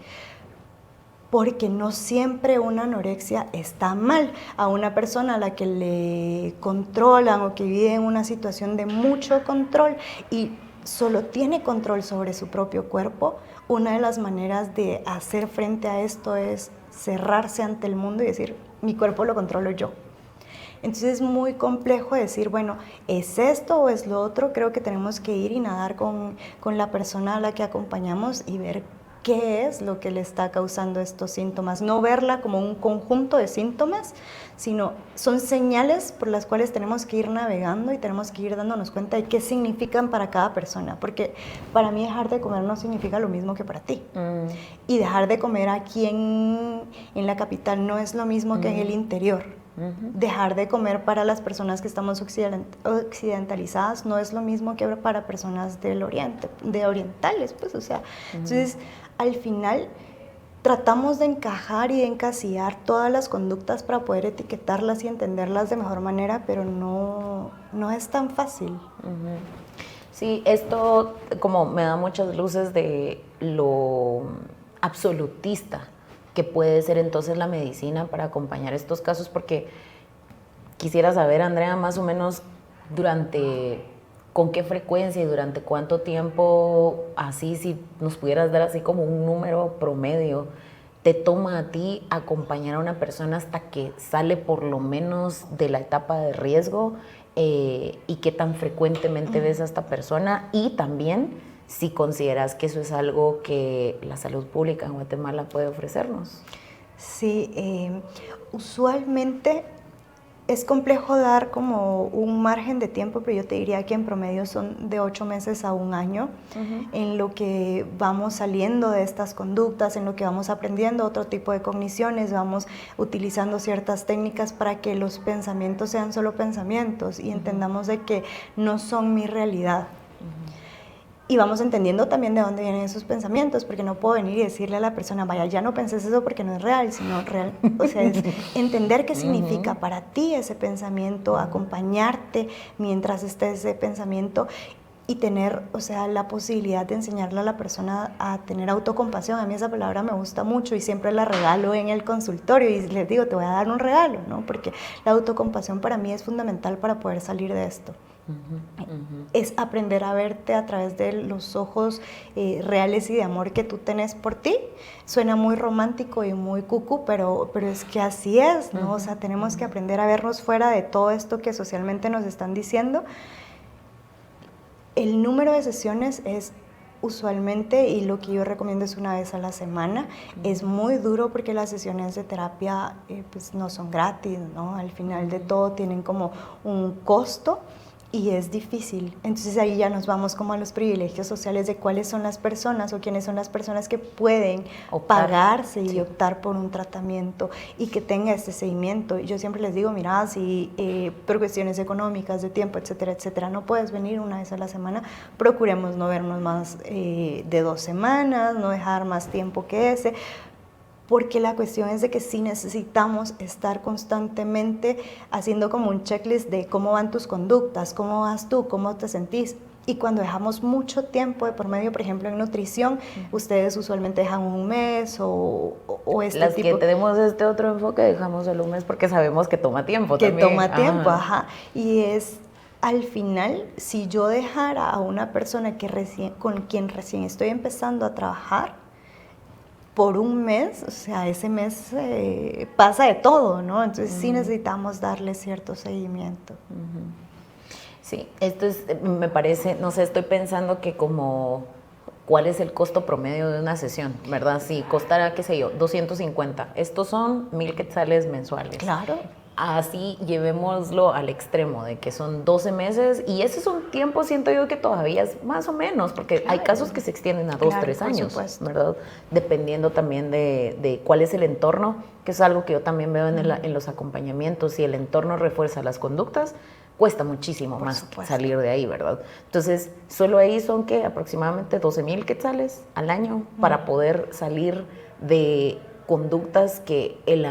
Porque no siempre una anorexia está mal. A una persona a la que le controlan o que vive en una situación de mucho control y solo tiene control sobre su propio cuerpo, una de las maneras de hacer frente a esto es cerrarse ante el mundo y decir, mi cuerpo lo controlo yo. Entonces es muy complejo decir, bueno, ¿es esto o es lo otro? Creo que tenemos que ir y nadar con la persona a la que acompañamos y ver qué es lo que le está causando estos síntomas. No verla como un conjunto de síntomas, sino son señales por las cuales tenemos que ir navegando y tenemos que ir dándonos cuenta de qué significan para cada persona. Porque para mí dejar de comer no significa lo mismo que para ti. Y dejar de comer aquí en la capital no es lo mismo que en el interior. Dejar de comer para las personas que estamos occidentalizadas no es lo mismo que para personas del oriente, de orientales, pues, o sea, entonces al final tratamos de encajar y de encasillar todas las conductas para poder etiquetarlas y entenderlas de mejor manera, pero no es tan fácil. Sí, esto como me da muchas luces de lo absolutista que puede ser entonces la medicina para acompañar estos casos, porque quisiera saber, Andrea, más o menos con qué frecuencia y durante cuánto tiempo, así si nos pudieras dar así como un número promedio, te toma a ti acompañar a una persona hasta que sale por lo menos de la etapa de riesgo, y qué tan frecuentemente ves a esta persona, y también si consideras que eso es algo que la salud pública en Guatemala puede ofrecernos. Sí, usualmente es complejo dar como un margen de tiempo, pero yo te diría que en promedio son de 8 meses a 1 año, en lo que vamos saliendo de estas conductas, en lo que vamos aprendiendo otro tipo de cogniciones, vamos utilizando ciertas técnicas para que los pensamientos sean solo pensamientos y entendamos de que no son mi realidad. Y vamos entendiendo también de dónde vienen esos pensamientos, porque no puedo venir y decirle a la persona, vaya, ya no penses eso porque no es real, sino real. O sea, es entender qué significa para ti ese pensamiento, acompañarte mientras esté ese pensamiento y tener, o sea, la posibilidad de enseñarle a la persona a tener autocompasión. A mí esa palabra me gusta mucho y siempre la regalo en el consultorio y les digo, te voy a dar un regalo, ¿no? Porque la autocompasión para mí es fundamental para poder salir de esto. Es aprender a verte a través de los ojos reales y de amor que tú tenés por ti. Suena muy romántico y muy cucú, pero es que así es, ¿no? O sea, tenemos que aprender a vernos fuera de todo esto que socialmente nos están diciendo. El número de sesiones es usualmente, y lo que yo recomiendo es 1 vez a la semana. Es muy duro porque las sesiones de terapia pues no son gratis, ¿no? Al final de todo tienen como un costo. Y es difícil. Entonces ahí ya nos vamos como a los privilegios sociales de cuáles son las personas o quiénes son las personas que pueden pagarse y optar por un tratamiento y que tenga este seguimiento. Yo siempre les digo, mira, si por cuestiones económicas, de tiempo, etcétera, etcétera, no puedes venir 1 vez a la semana, procuremos no vernos más de 2 semanas, no dejar más tiempo que ese. Porque la cuestión es de que sí necesitamos estar constantemente haciendo como un checklist de cómo van tus conductas, cómo vas tú, cómo te sentís. Y cuando dejamos mucho tiempo de por medio, por ejemplo en nutrición, ustedes usualmente dejan 1 mes o este Las tipo. Las que tenemos este otro enfoque dejamos el 1 mes porque sabemos que toma tiempo que también. Toma tiempo, ajá. Y es, al final, si yo dejara a una persona con quien recién estoy empezando a trabajar, por 1 mes, o sea, ese mes pasa de todo, ¿no? Entonces sí necesitamos darle cierto seguimiento. Sí, esto es, me parece, no sé, estoy pensando que como, ¿cuál es el costo promedio de una sesión? ¿Verdad? Si costara, qué sé yo, 250. Estos son 1,000 quetzales mensuales. Claro. Así llevémoslo al extremo de que son 12 meses y ese es un tiempo, siento yo, que todavía es más o menos, porque hay casos que se extienden a 2, 3 años, ¿verdad? Dependiendo también de cuál es el entorno, que es algo que yo también veo en los acompañamientos. Si el entorno refuerza las conductas, cuesta muchísimo más salir de ahí, ¿verdad? Entonces, solo ahí son que aproximadamente 12,000 quetzales al año para poder salir de conductas que el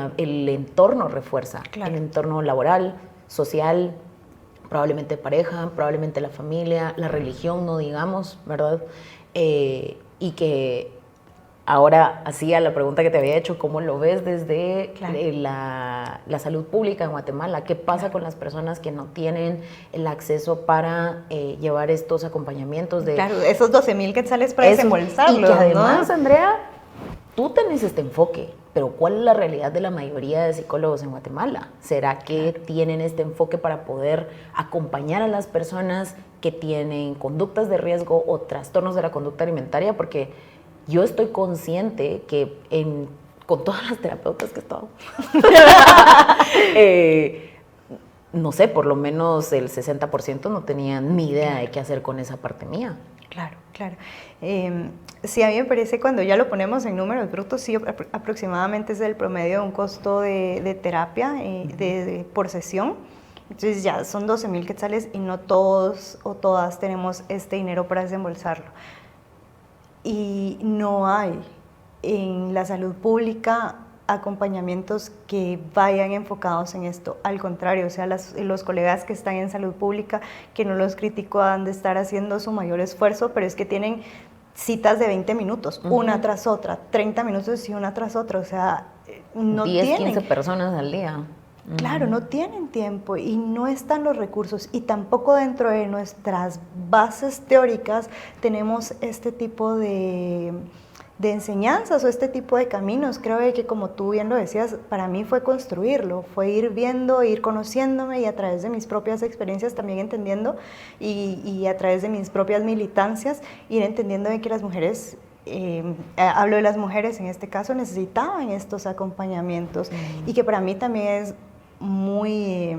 entorno refuerza, el entorno laboral, social, probablemente pareja, probablemente la familia, la religión, no digamos, ¿verdad? Y que ahora, así a la pregunta que te había hecho, ¿cómo lo ves desde la salud pública en Guatemala? ¿Qué pasa con las personas que no tienen el acceso para llevar estos acompañamientos? Claro, esos 12,000 quetzales para desembolsarlos, y que además, ¿no? Andrea, tú tenés este enfoque, pero ¿cuál es la realidad de la mayoría de psicólogos en Guatemala? ¿Será que tienen este enfoque para poder acompañar a las personas que tienen conductas de riesgo o trastornos de la conducta alimentaria? Porque yo estoy consciente que con todas las terapeutas que he estado, no sé, por lo menos el 60% no tenían ni idea de qué hacer con esa parte mía. Claro, claro. Sí, a mí me parece, cuando ya lo ponemos en números brutos, sí, aproximadamente es el promedio de un costo de terapia por sesión. Entonces ya son 12,000 quetzales y no todos o todas tenemos este dinero para desembolsarlo. Y no hay en la salud pública acompañamientos que vayan enfocados en esto. Al contrario, o sea, los colegas que están en salud pública, que no los critico, han de estar haciendo su mayor esfuerzo, pero es que tienen citas de 20 minutos, una tras otra, 30 minutos y una tras otra, o sea, no 10, 15 personas al día. Claro, no tienen tiempo y no están los recursos, y tampoco dentro de nuestras bases teóricas tenemos este tipo de enseñanzas o este tipo de caminos. Creo que, como tú bien lo decías, para mí fue construirlo, fue ir viendo, ir conociéndome, y a través de mis propias experiencias también entendiendo, y a través de mis propias militancias, ir entendiendo de que las mujeres, hablo de las mujeres en este caso, necesitaban estos acompañamientos, y que para mí también es muy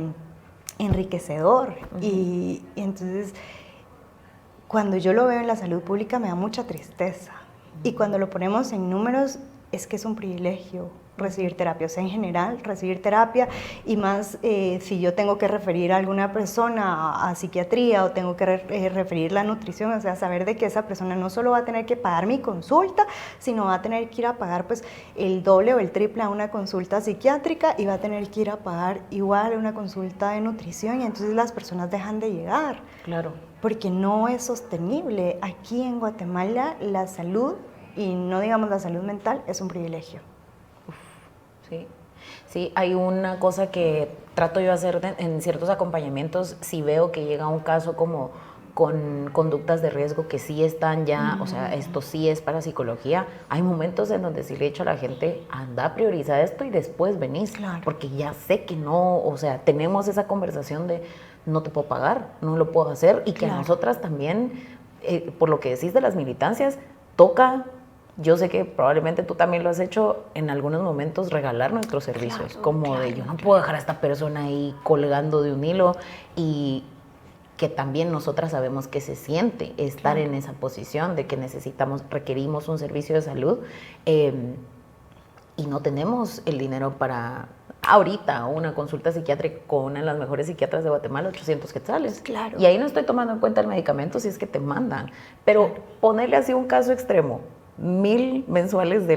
enriquecedor. Y entonces, cuando yo lo veo en la salud pública, me da mucha tristeza. Y cuando lo ponemos en números, es que es un privilegio recibir terapia, o sea, en general, recibir terapia, y más si yo tengo que referir a alguna persona a psiquiatría, o tengo que referir la nutrición, o sea, saber de que esa persona no solo va a tener que pagar mi consulta, sino va a tener que ir a pagar pues el doble o el triple a una consulta psiquiátrica, y va a tener que ir a pagar igual una consulta de nutrición, y entonces las personas dejan de llegar. Claro. Porque no es sostenible. Aquí en Guatemala la salud, y no digamos la salud mental, es un privilegio. Sí, sí, hay una cosa que trato yo de hacer en ciertos acompañamientos. Si veo que llega un caso como con conductas de riesgo que sí están ya, o sea, esto sí es para psicología, hay momentos en donde sí le he dicho a la gente, anda a priorizar esto y después venís, porque ya sé que no, o sea, tenemos esa conversación de no te puedo pagar, no lo puedo hacer, y que a nosotras también, por lo que decís de las militancias, toca. Yo sé que probablemente tú también lo has hecho en algunos momentos, regalar nuestros servicios, de yo no puedo dejar a esta persona ahí colgando de un hilo, y que también nosotras sabemos que se siente estar en esa posición de que requerimos un servicio de salud, y no tenemos el dinero para ahorita una consulta psiquiátrica con una de las mejores psiquiatras de Guatemala, 800 quetzales. Claro. Y ahí no estoy tomando en cuenta el medicamento si es que te mandan, pero ponerle así un caso extremo, 1,000 mensuales de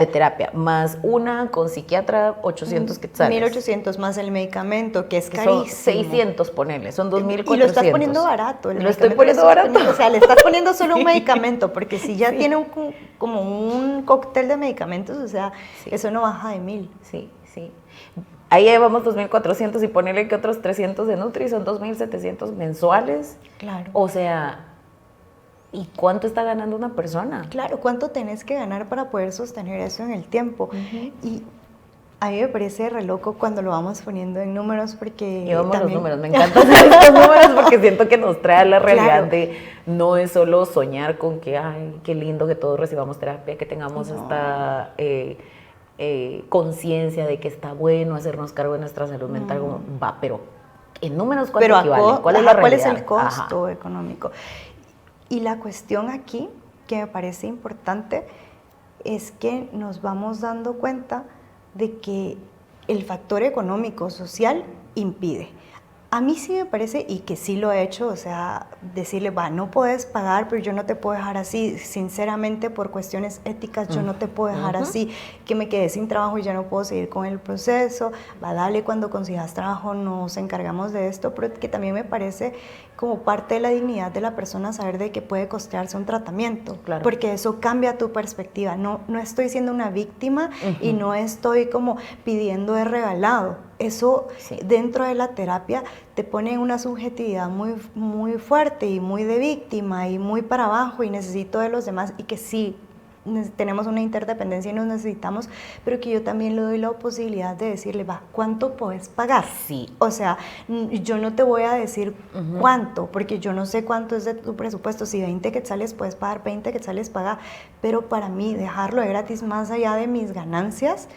terapia, más una con psiquiatra, 800 quetzales. 1,800 más el medicamento, que es carísimo. Son 600, ponerle, son 2,400. Y lo estás poniendo barato. Lo estoy poniendo barato. O sea, le estás poniendo solo un medicamento, porque si ya tiene como un cóctel de medicamentos, o sea, eso no baja de 1,000. Sí, sí. Ahí llevamos 2,400 y ponerle que otros 300 de Nutri, son 2,700 mensuales. Claro. O sea, ¿y cuánto está ganando una persona? Claro, ¿cuánto tenés que ganar para poder sostener eso en el tiempo? Y A mí me parece re loco cuando lo vamos poniendo en números porque Llevamos también... los números, me encantan estos números porque siento que nos trae a la realidad Claro. de no es solo soñar con que, ay, qué lindo que todos recibamos terapia, que tengamos esta conciencia de que está bueno hacernos cargo de nuestra salud mental, como, va, pero en números, ¿cuánto equivale? ¿Cuál es la ¿cuál es realidad? el costo económico? Y la cuestión aquí, que me parece importante, es que nos vamos dando cuenta de que el factor económico, social, impide. A mí sí me parece, y que sí lo he hecho, o sea, decirle, va, no puedes pagar, pero yo no te puedo dejar así. Sinceramente, por cuestiones éticas, yo no te puedo dejar así. Que me quedé sin trabajo y ya no puedo seguir con el proceso. Va, dale, cuando consigas trabajo nos encargamos de esto, pero que también me parece como parte de la dignidad de la persona saber de que puede costearse un tratamiento. Claro. Porque eso cambia tu perspectiva. No estoy siendo una víctima y no estoy como pidiendo de regalado. Eso dentro de la terapia te pone en una subjetividad muy, muy fuerte y muy de víctima y muy para abajo y necesito de los demás y que sí, tenemos una interdependencia y nos necesitamos, pero que yo también le doy la posibilidad de decirle, va, ¿cuánto puedes pagar? Sí. O sea, yo no te voy a decir cuánto, porque yo no sé cuánto es de tu presupuesto. Si 20 quetzales puedes pagar, 20 quetzales paga, pero para mí dejarlo de gratis más allá de mis ganancias,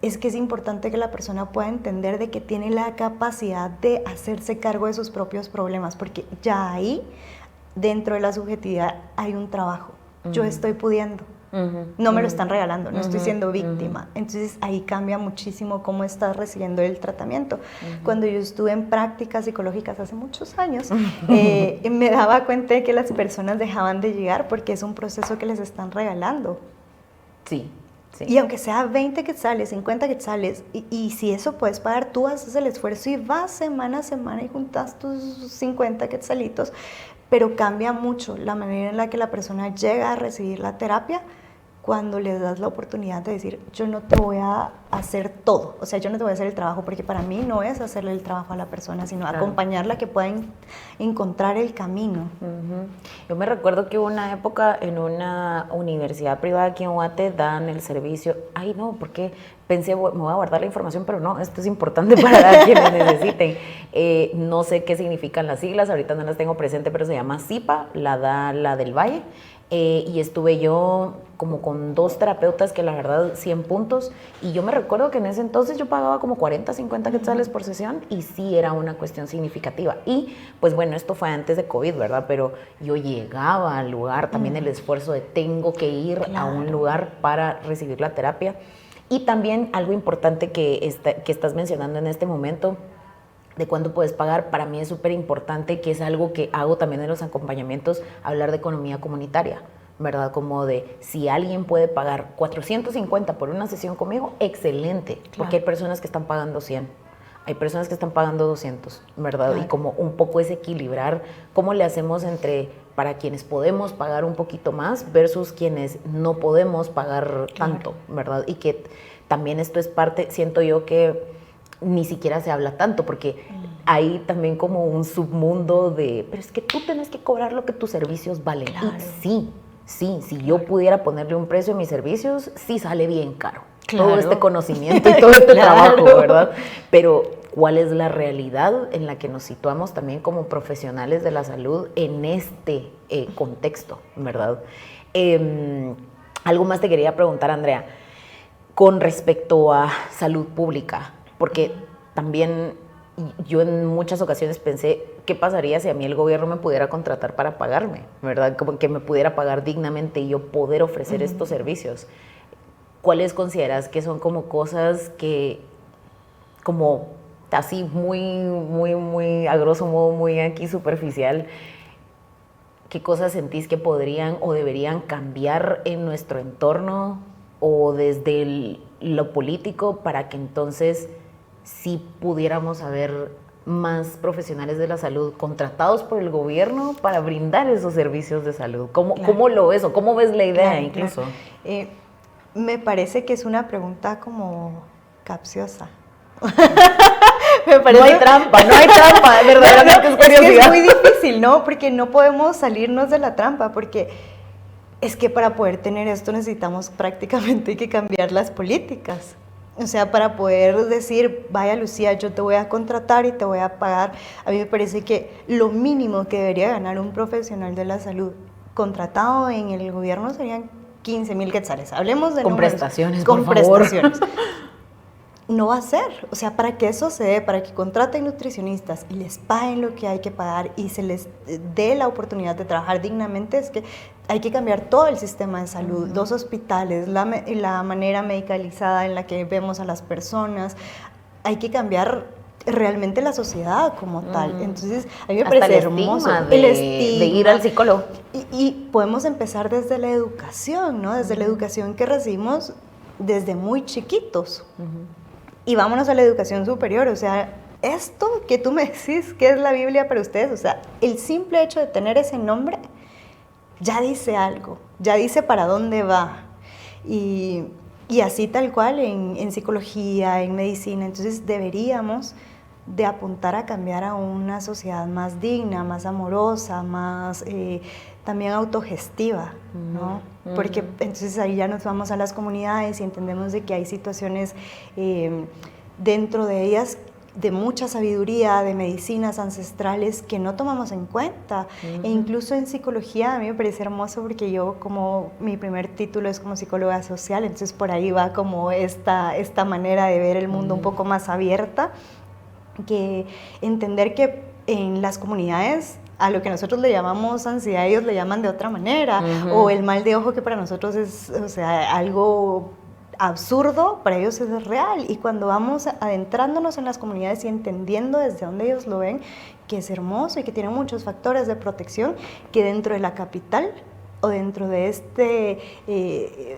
es que es importante que la persona pueda entender de que tiene la capacidad de hacerse cargo de sus propios problemas, porque ya ahí, dentro de la subjetividad, hay un trabajo. Yo estoy pudiendo. No me lo están regalando, no estoy siendo víctima. Entonces ahí cambia muchísimo cómo estás recibiendo el tratamiento. Cuando yo estuve en prácticas psicológicas hace muchos años, me daba cuenta de que las personas dejaban de llegar porque es un proceso que les están regalando. Sí. Sí. Y aunque sea 20 quetzales, 50 quetzales, y si eso puedes pagar, tú haces el esfuerzo y vas semana a semana y juntas tus 50 quetzalitos, pero cambia mucho la manera en la que la persona llega a recibir la terapia cuando le das la oportunidad de decir, yo no te voy a hacer todo, o sea, yo no te voy a hacer el trabajo, porque para mí no es hacerle el trabajo a la persona, sino acompañarla a que pueda encontrar el camino. Yo me recuerdo que hubo una época en una universidad privada aquí en Guate dan el servicio, ay no, porque pensé, me voy a guardar la información, pero no, esto es importante para quienes necesiten. No sé qué significan las siglas, ahorita no las tengo presente, pero se llama CIPA, la da la del Valle. Y estuve yo como con 2 terapeutas que la verdad 100 puntos y yo me recuerdo que en ese entonces yo pagaba como 40, 50 quetzales por sesión y sí era una cuestión significativa y pues bueno, esto fue antes de COVID, ¿verdad? Pero yo llegaba al lugar, también el esfuerzo de tengo que ir a un lugar para recibir la terapia y también algo importante que estás mencionando en este momento de cuándo puedes pagar, para mí es súper importante, que es algo que hago también en los acompañamientos, hablar de economía comunitaria, ¿verdad? Como de, si alguien puede pagar 450 por una sesión conmigo, excelente, porque hay personas que están pagando 100, hay personas que están pagando 200, ¿verdad? Y como un poco es equilibrar cómo le hacemos entre, para quienes podemos pagar un poquito más versus quienes no podemos pagar tanto, ¿verdad? Y que también esto es parte, siento yo que ni siquiera se habla tanto, porque hay también como un submundo de, pero es que tú tenés que cobrar lo que tus servicios valen. Y si yo pudiera ponerle un precio a mis servicios, sí sale bien caro. Todo este conocimiento y todo este trabajo, ¿verdad? Pero ¿cuál es la realidad en la que nos situamos también como profesionales de la salud en este contexto, ¿verdad? Algo más te quería preguntar, Andrea, con respecto a salud pública, porque también yo en muchas ocasiones pensé, ¿qué pasaría si a mí el gobierno me pudiera contratar para pagarme? ¿Verdad? Como que me pudiera pagar dignamente y yo poder ofrecer estos servicios. ¿Cuáles consideras que son como cosas que, como así muy a grosso modo, muy aquí superficial, qué cosas sentís que podrían o deberían cambiar en nuestro entorno o desde lo político para que entonces si pudiéramos haber más profesionales de la salud contratados por el gobierno para brindar esos servicios de salud? ¿Cómo lo ves o cómo ves la idea incluso? Me parece que es una pregunta como capciosa. No hay trampa, verdaderamente es curiosidad. Es muy difícil, ¿no? Porque no podemos salirnos de la trampa, porque es que para poder tener esto necesitamos prácticamente que cambiar las políticas. O sea, para poder decir, vaya Lucía, yo te voy a contratar y te voy a pagar, a mí me parece que lo mínimo que debería ganar un profesional de la salud contratado en el gobierno serían 15,000 quetzales. Hablemos de con números. prestaciones, Con por favor. prestaciones. No va a ser, o sea, para que eso se dé, para que contraten nutricionistas y les paguen lo que hay que pagar y se les dé la oportunidad de trabajar dignamente, es que hay que cambiar todo el sistema de salud, los hospitales, la manera medicalizada en la que vemos a las personas, hay que cambiar realmente la sociedad como tal. Entonces, a mí me Hasta parece el hermoso estigma el de estigma. ir al psicólogo. Y podemos empezar desde la educación, ¿no? Desde la educación que recibimos desde muy chiquitos. Y vámonos a la educación superior, o sea, esto que tú me decís que es la Biblia para ustedes, o sea, el simple hecho de tener ese nombre ya dice algo, ya dice para dónde va. Y así tal cual en psicología, en medicina, entonces deberíamos de apuntar a cambiar a una sociedad más digna, más amorosa, más también autogestiva, ¿no? Porque entonces ahí ya nos vamos a las comunidades y entendemos de que hay situaciones dentro de ellas de mucha sabiduría, de medicinas ancestrales que no tomamos en cuenta. E incluso en psicología a mí me parece hermoso porque yo como mi primer título es como psicóloga social, entonces por ahí va como esta manera de ver el mundo un poco más abierta, que entender que en las comunidades a lo que nosotros le llamamos ansiedad, ellos le llaman de otra manera, o el mal de ojo que para nosotros es, o sea, algo absurdo, para ellos es real. Y cuando vamos adentrándonos en las comunidades y entendiendo desde dónde ellos lo ven, que es hermoso y que tiene muchos factores de protección, que dentro de la capital o dentro de este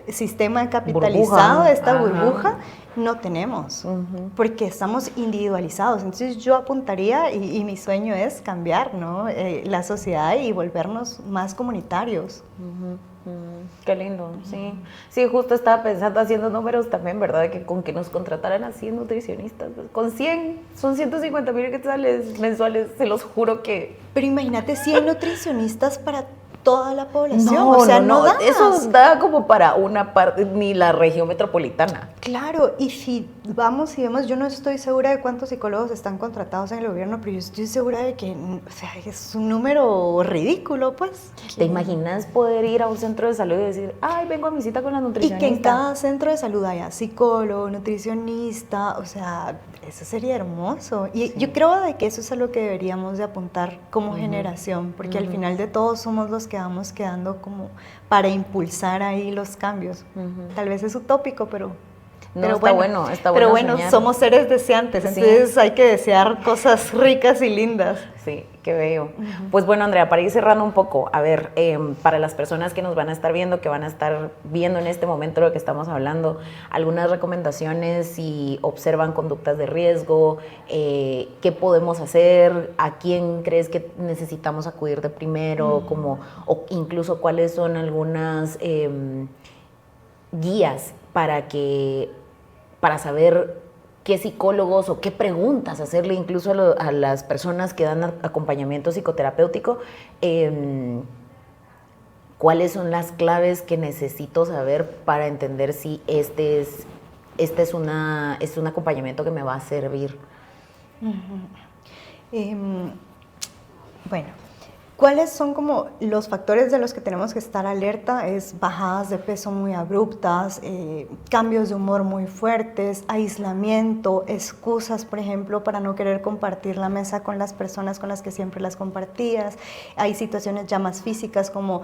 sistema capitalizado, Burbuja. esta burbuja, no tenemos, porque estamos individualizados. Entonces yo apuntaría, y mi sueño es cambiar, ¿no? La sociedad y volvernos más comunitarios. Qué lindo, sí. Sí, justo estaba pensando haciendo números también, ¿verdad? Que con que nos contrataran a 100 nutricionistas, pues, con 100, son 150,000 quetzales mensuales, se los juro que... Pero imagínate 100 nutricionistas para toda la población, No, o sea, no, no das. eso da como para una parte, ni la región metropolitana. Claro, y si vamos y vemos, yo no estoy segura de cuántos psicólogos están contratados en el gobierno, pero yo estoy segura de que, o sea, es un número ridículo, pues. ¿Te imaginas poder ir a un centro de salud y decir, ay, vengo a mi cita con la Y nutricionista? que en cada centro de salud haya psicólogo, nutricionista, o sea, eso sería hermoso. Y yo creo de que eso es a lo que deberíamos de apuntar como generación, porque al final de todo somos los que vamos quedando como para impulsar ahí los cambios. Tal vez es utópico, pero está bueno pero bueno, soñar. somos seres deseantes, entonces hay que desear cosas ricas y lindas. Sí, qué bello. Pues bueno, Andrea, para ir cerrando un poco, a ver, para las personas que nos van a estar viendo, que van a estar viendo en este momento lo que estamos hablando, algunas recomendaciones si observan conductas de riesgo, qué podemos hacer, a quién crees que necesitamos acudir de primero, o incluso cuáles son algunas guías para saber qué psicólogos o qué preguntas hacerle incluso a las personas que dan acompañamiento psicoterapéutico, cuáles son las claves que necesito saber para entender si este es un acompañamiento que me va a servir. Bueno, ¿cuáles son como los factores de los que tenemos que estar alerta? Es bajadas de peso muy abruptas, cambios de humor muy fuertes, aislamiento, excusas, por ejemplo, para no querer compartir la mesa con las personas con las que siempre las compartías. Hay situaciones ya más físicas como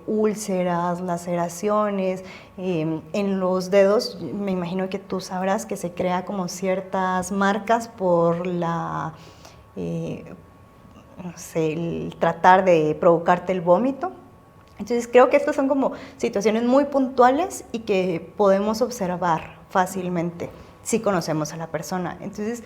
úlceras, laceraciones, en los dedos. Me imagino que tú sabrás que se crea como ciertas marcas por la... no sé, el tratar de provocarte el vómito. Entonces creo que estas son como situaciones muy puntuales y que podemos observar fácilmente si conocemos a la persona. Entonces,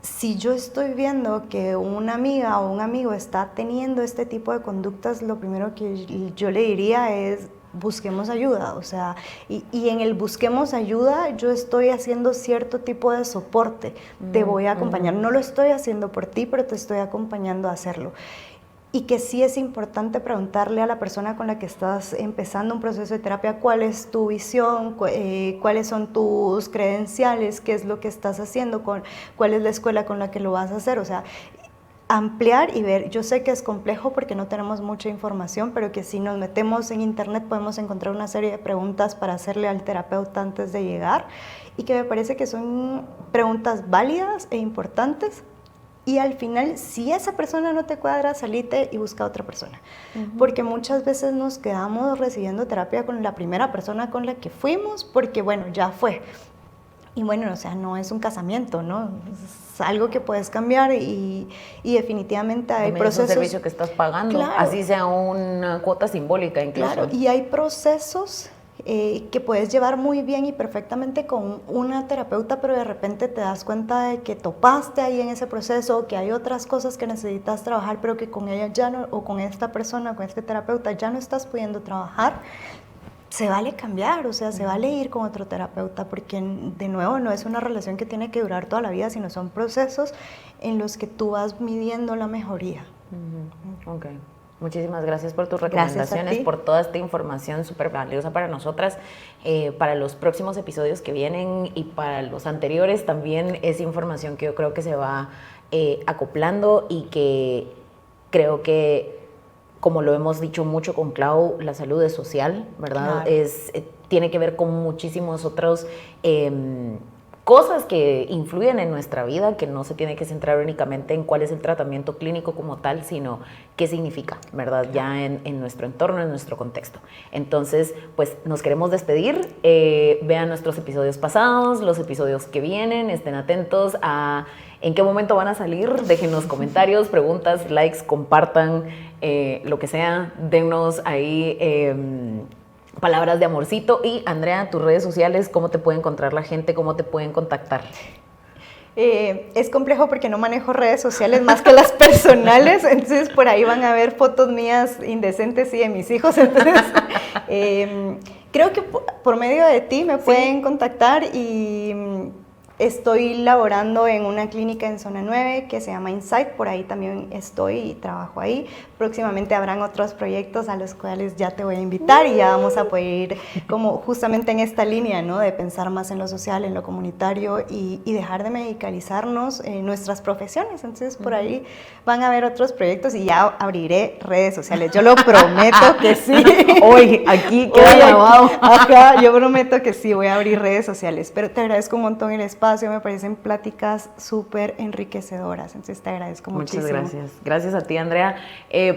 si yo estoy viendo que una amiga o un amigo está teniendo este tipo de conductas, lo primero que yo le diría es: busquemos ayuda, o sea, y en el busquemos ayuda yo estoy haciendo cierto tipo de soporte, te voy a acompañar, no lo estoy haciendo por ti, pero te estoy acompañando a hacerlo. y que sí es importante preguntarle a la persona con la que estás empezando un proceso de terapia cuál es tu visión, cuáles son tus credenciales, qué es lo que estás haciendo, cuál es la escuela con la que lo vas a hacer, o sea, ampliar y ver. Yo sé que es complejo porque no tenemos mucha información, pero que si nos metemos en internet podemos encontrar una serie de preguntas para hacerle al terapeuta antes de llegar, y que me parece que son preguntas válidas e importantes. Y al final, si esa persona no te cuadra, salite y busca a otra persona. Porque muchas veces nos quedamos recibiendo terapia con la primera persona con la que fuimos, porque bueno, ya fue. Y bueno, o sea, no es un casamiento, ¿no? Es algo que puedes cambiar, y definitivamente hay procesos. Es un servicio que estás pagando, claro, así sea una cuota simbólica incluso. Claro, y hay procesos que puedes llevar muy bien y perfectamente con una terapeuta, pero de repente te das cuenta de que topaste ahí en ese proceso, que hay otras cosas que necesitas trabajar, pero que con ella ya no, o con esta persona, con este terapeuta, ya no estás pudiendo trabajar. Se vale cambiar, o sea, se vale ir con otro terapeuta, porque de nuevo no es una relación que tiene que durar toda la vida, sino son procesos en los que tú vas midiendo la mejoría. Ok. Muchísimas gracias por tus recomendaciones, por toda esta información súper valiosa para nosotras, para los próximos episodios que vienen y para los anteriores también es información que yo creo que se va acoplando y que creo que, como lo hemos dicho mucho con Clau, la salud es social, ¿verdad? Claro. Tiene que ver con muchísimos otros cosas que influyen en nuestra vida, que no se tiene que centrar únicamente en cuál es el tratamiento clínico como tal, sino qué significa, ¿verdad? Ya en nuestro entorno, en nuestro contexto. Entonces, pues nos queremos despedir. Vean nuestros episodios pasados, los episodios que vienen, estén atentos a en qué momento van a salir. Déjenos comentarios, preguntas, likes, compartan, lo que sea. Dennos ahí palabras de amorcito. Y Andrea, tus redes sociales, ¿cómo te puede encontrar la gente? ¿Cómo te pueden contactar? Es complejo porque no manejo redes sociales más que las personales, entonces por ahí van a ver fotos mías indecentes y de mis hijos. Entonces, creo que por medio de ti me pueden contactar, y estoy laborando en una clínica en Zona 9 que se llama Insight, por ahí también estoy y trabajo ahí. Próximamente habrán otros proyectos a los cuales ya te voy a invitar, y ya vamos a poder ir como justamente en esta línea, ¿no? De pensar más en lo social, en lo comunitario, y dejar de medicalizarnos en nuestras profesiones. Entonces por ahí van a haber otros proyectos y ya abriré redes sociales. Yo lo prometo que sí. Hoy, aquí queda grabado. Acá, yo prometo que sí, voy a abrir redes sociales. Pero te agradezco un montón el espacio, me parecen pláticas súper enriquecedoras. Entonces te agradezco muchísimo. Muchas gracias. Gracias a ti, Andrea.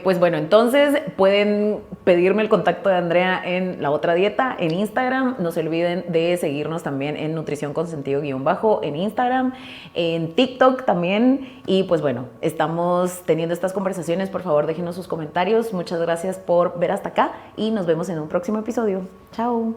Pues bueno, entonces pueden pedirme el contacto de Andrea en La Otra Dieta en Instagram. No se olviden de seguirnos también en Nutrición con Sentido _ en Instagram, en TikTok también. Y pues bueno, estamos teniendo estas conversaciones. Por favor, déjenos sus comentarios. Muchas gracias por ver hasta acá y nos vemos en un próximo episodio. Chao.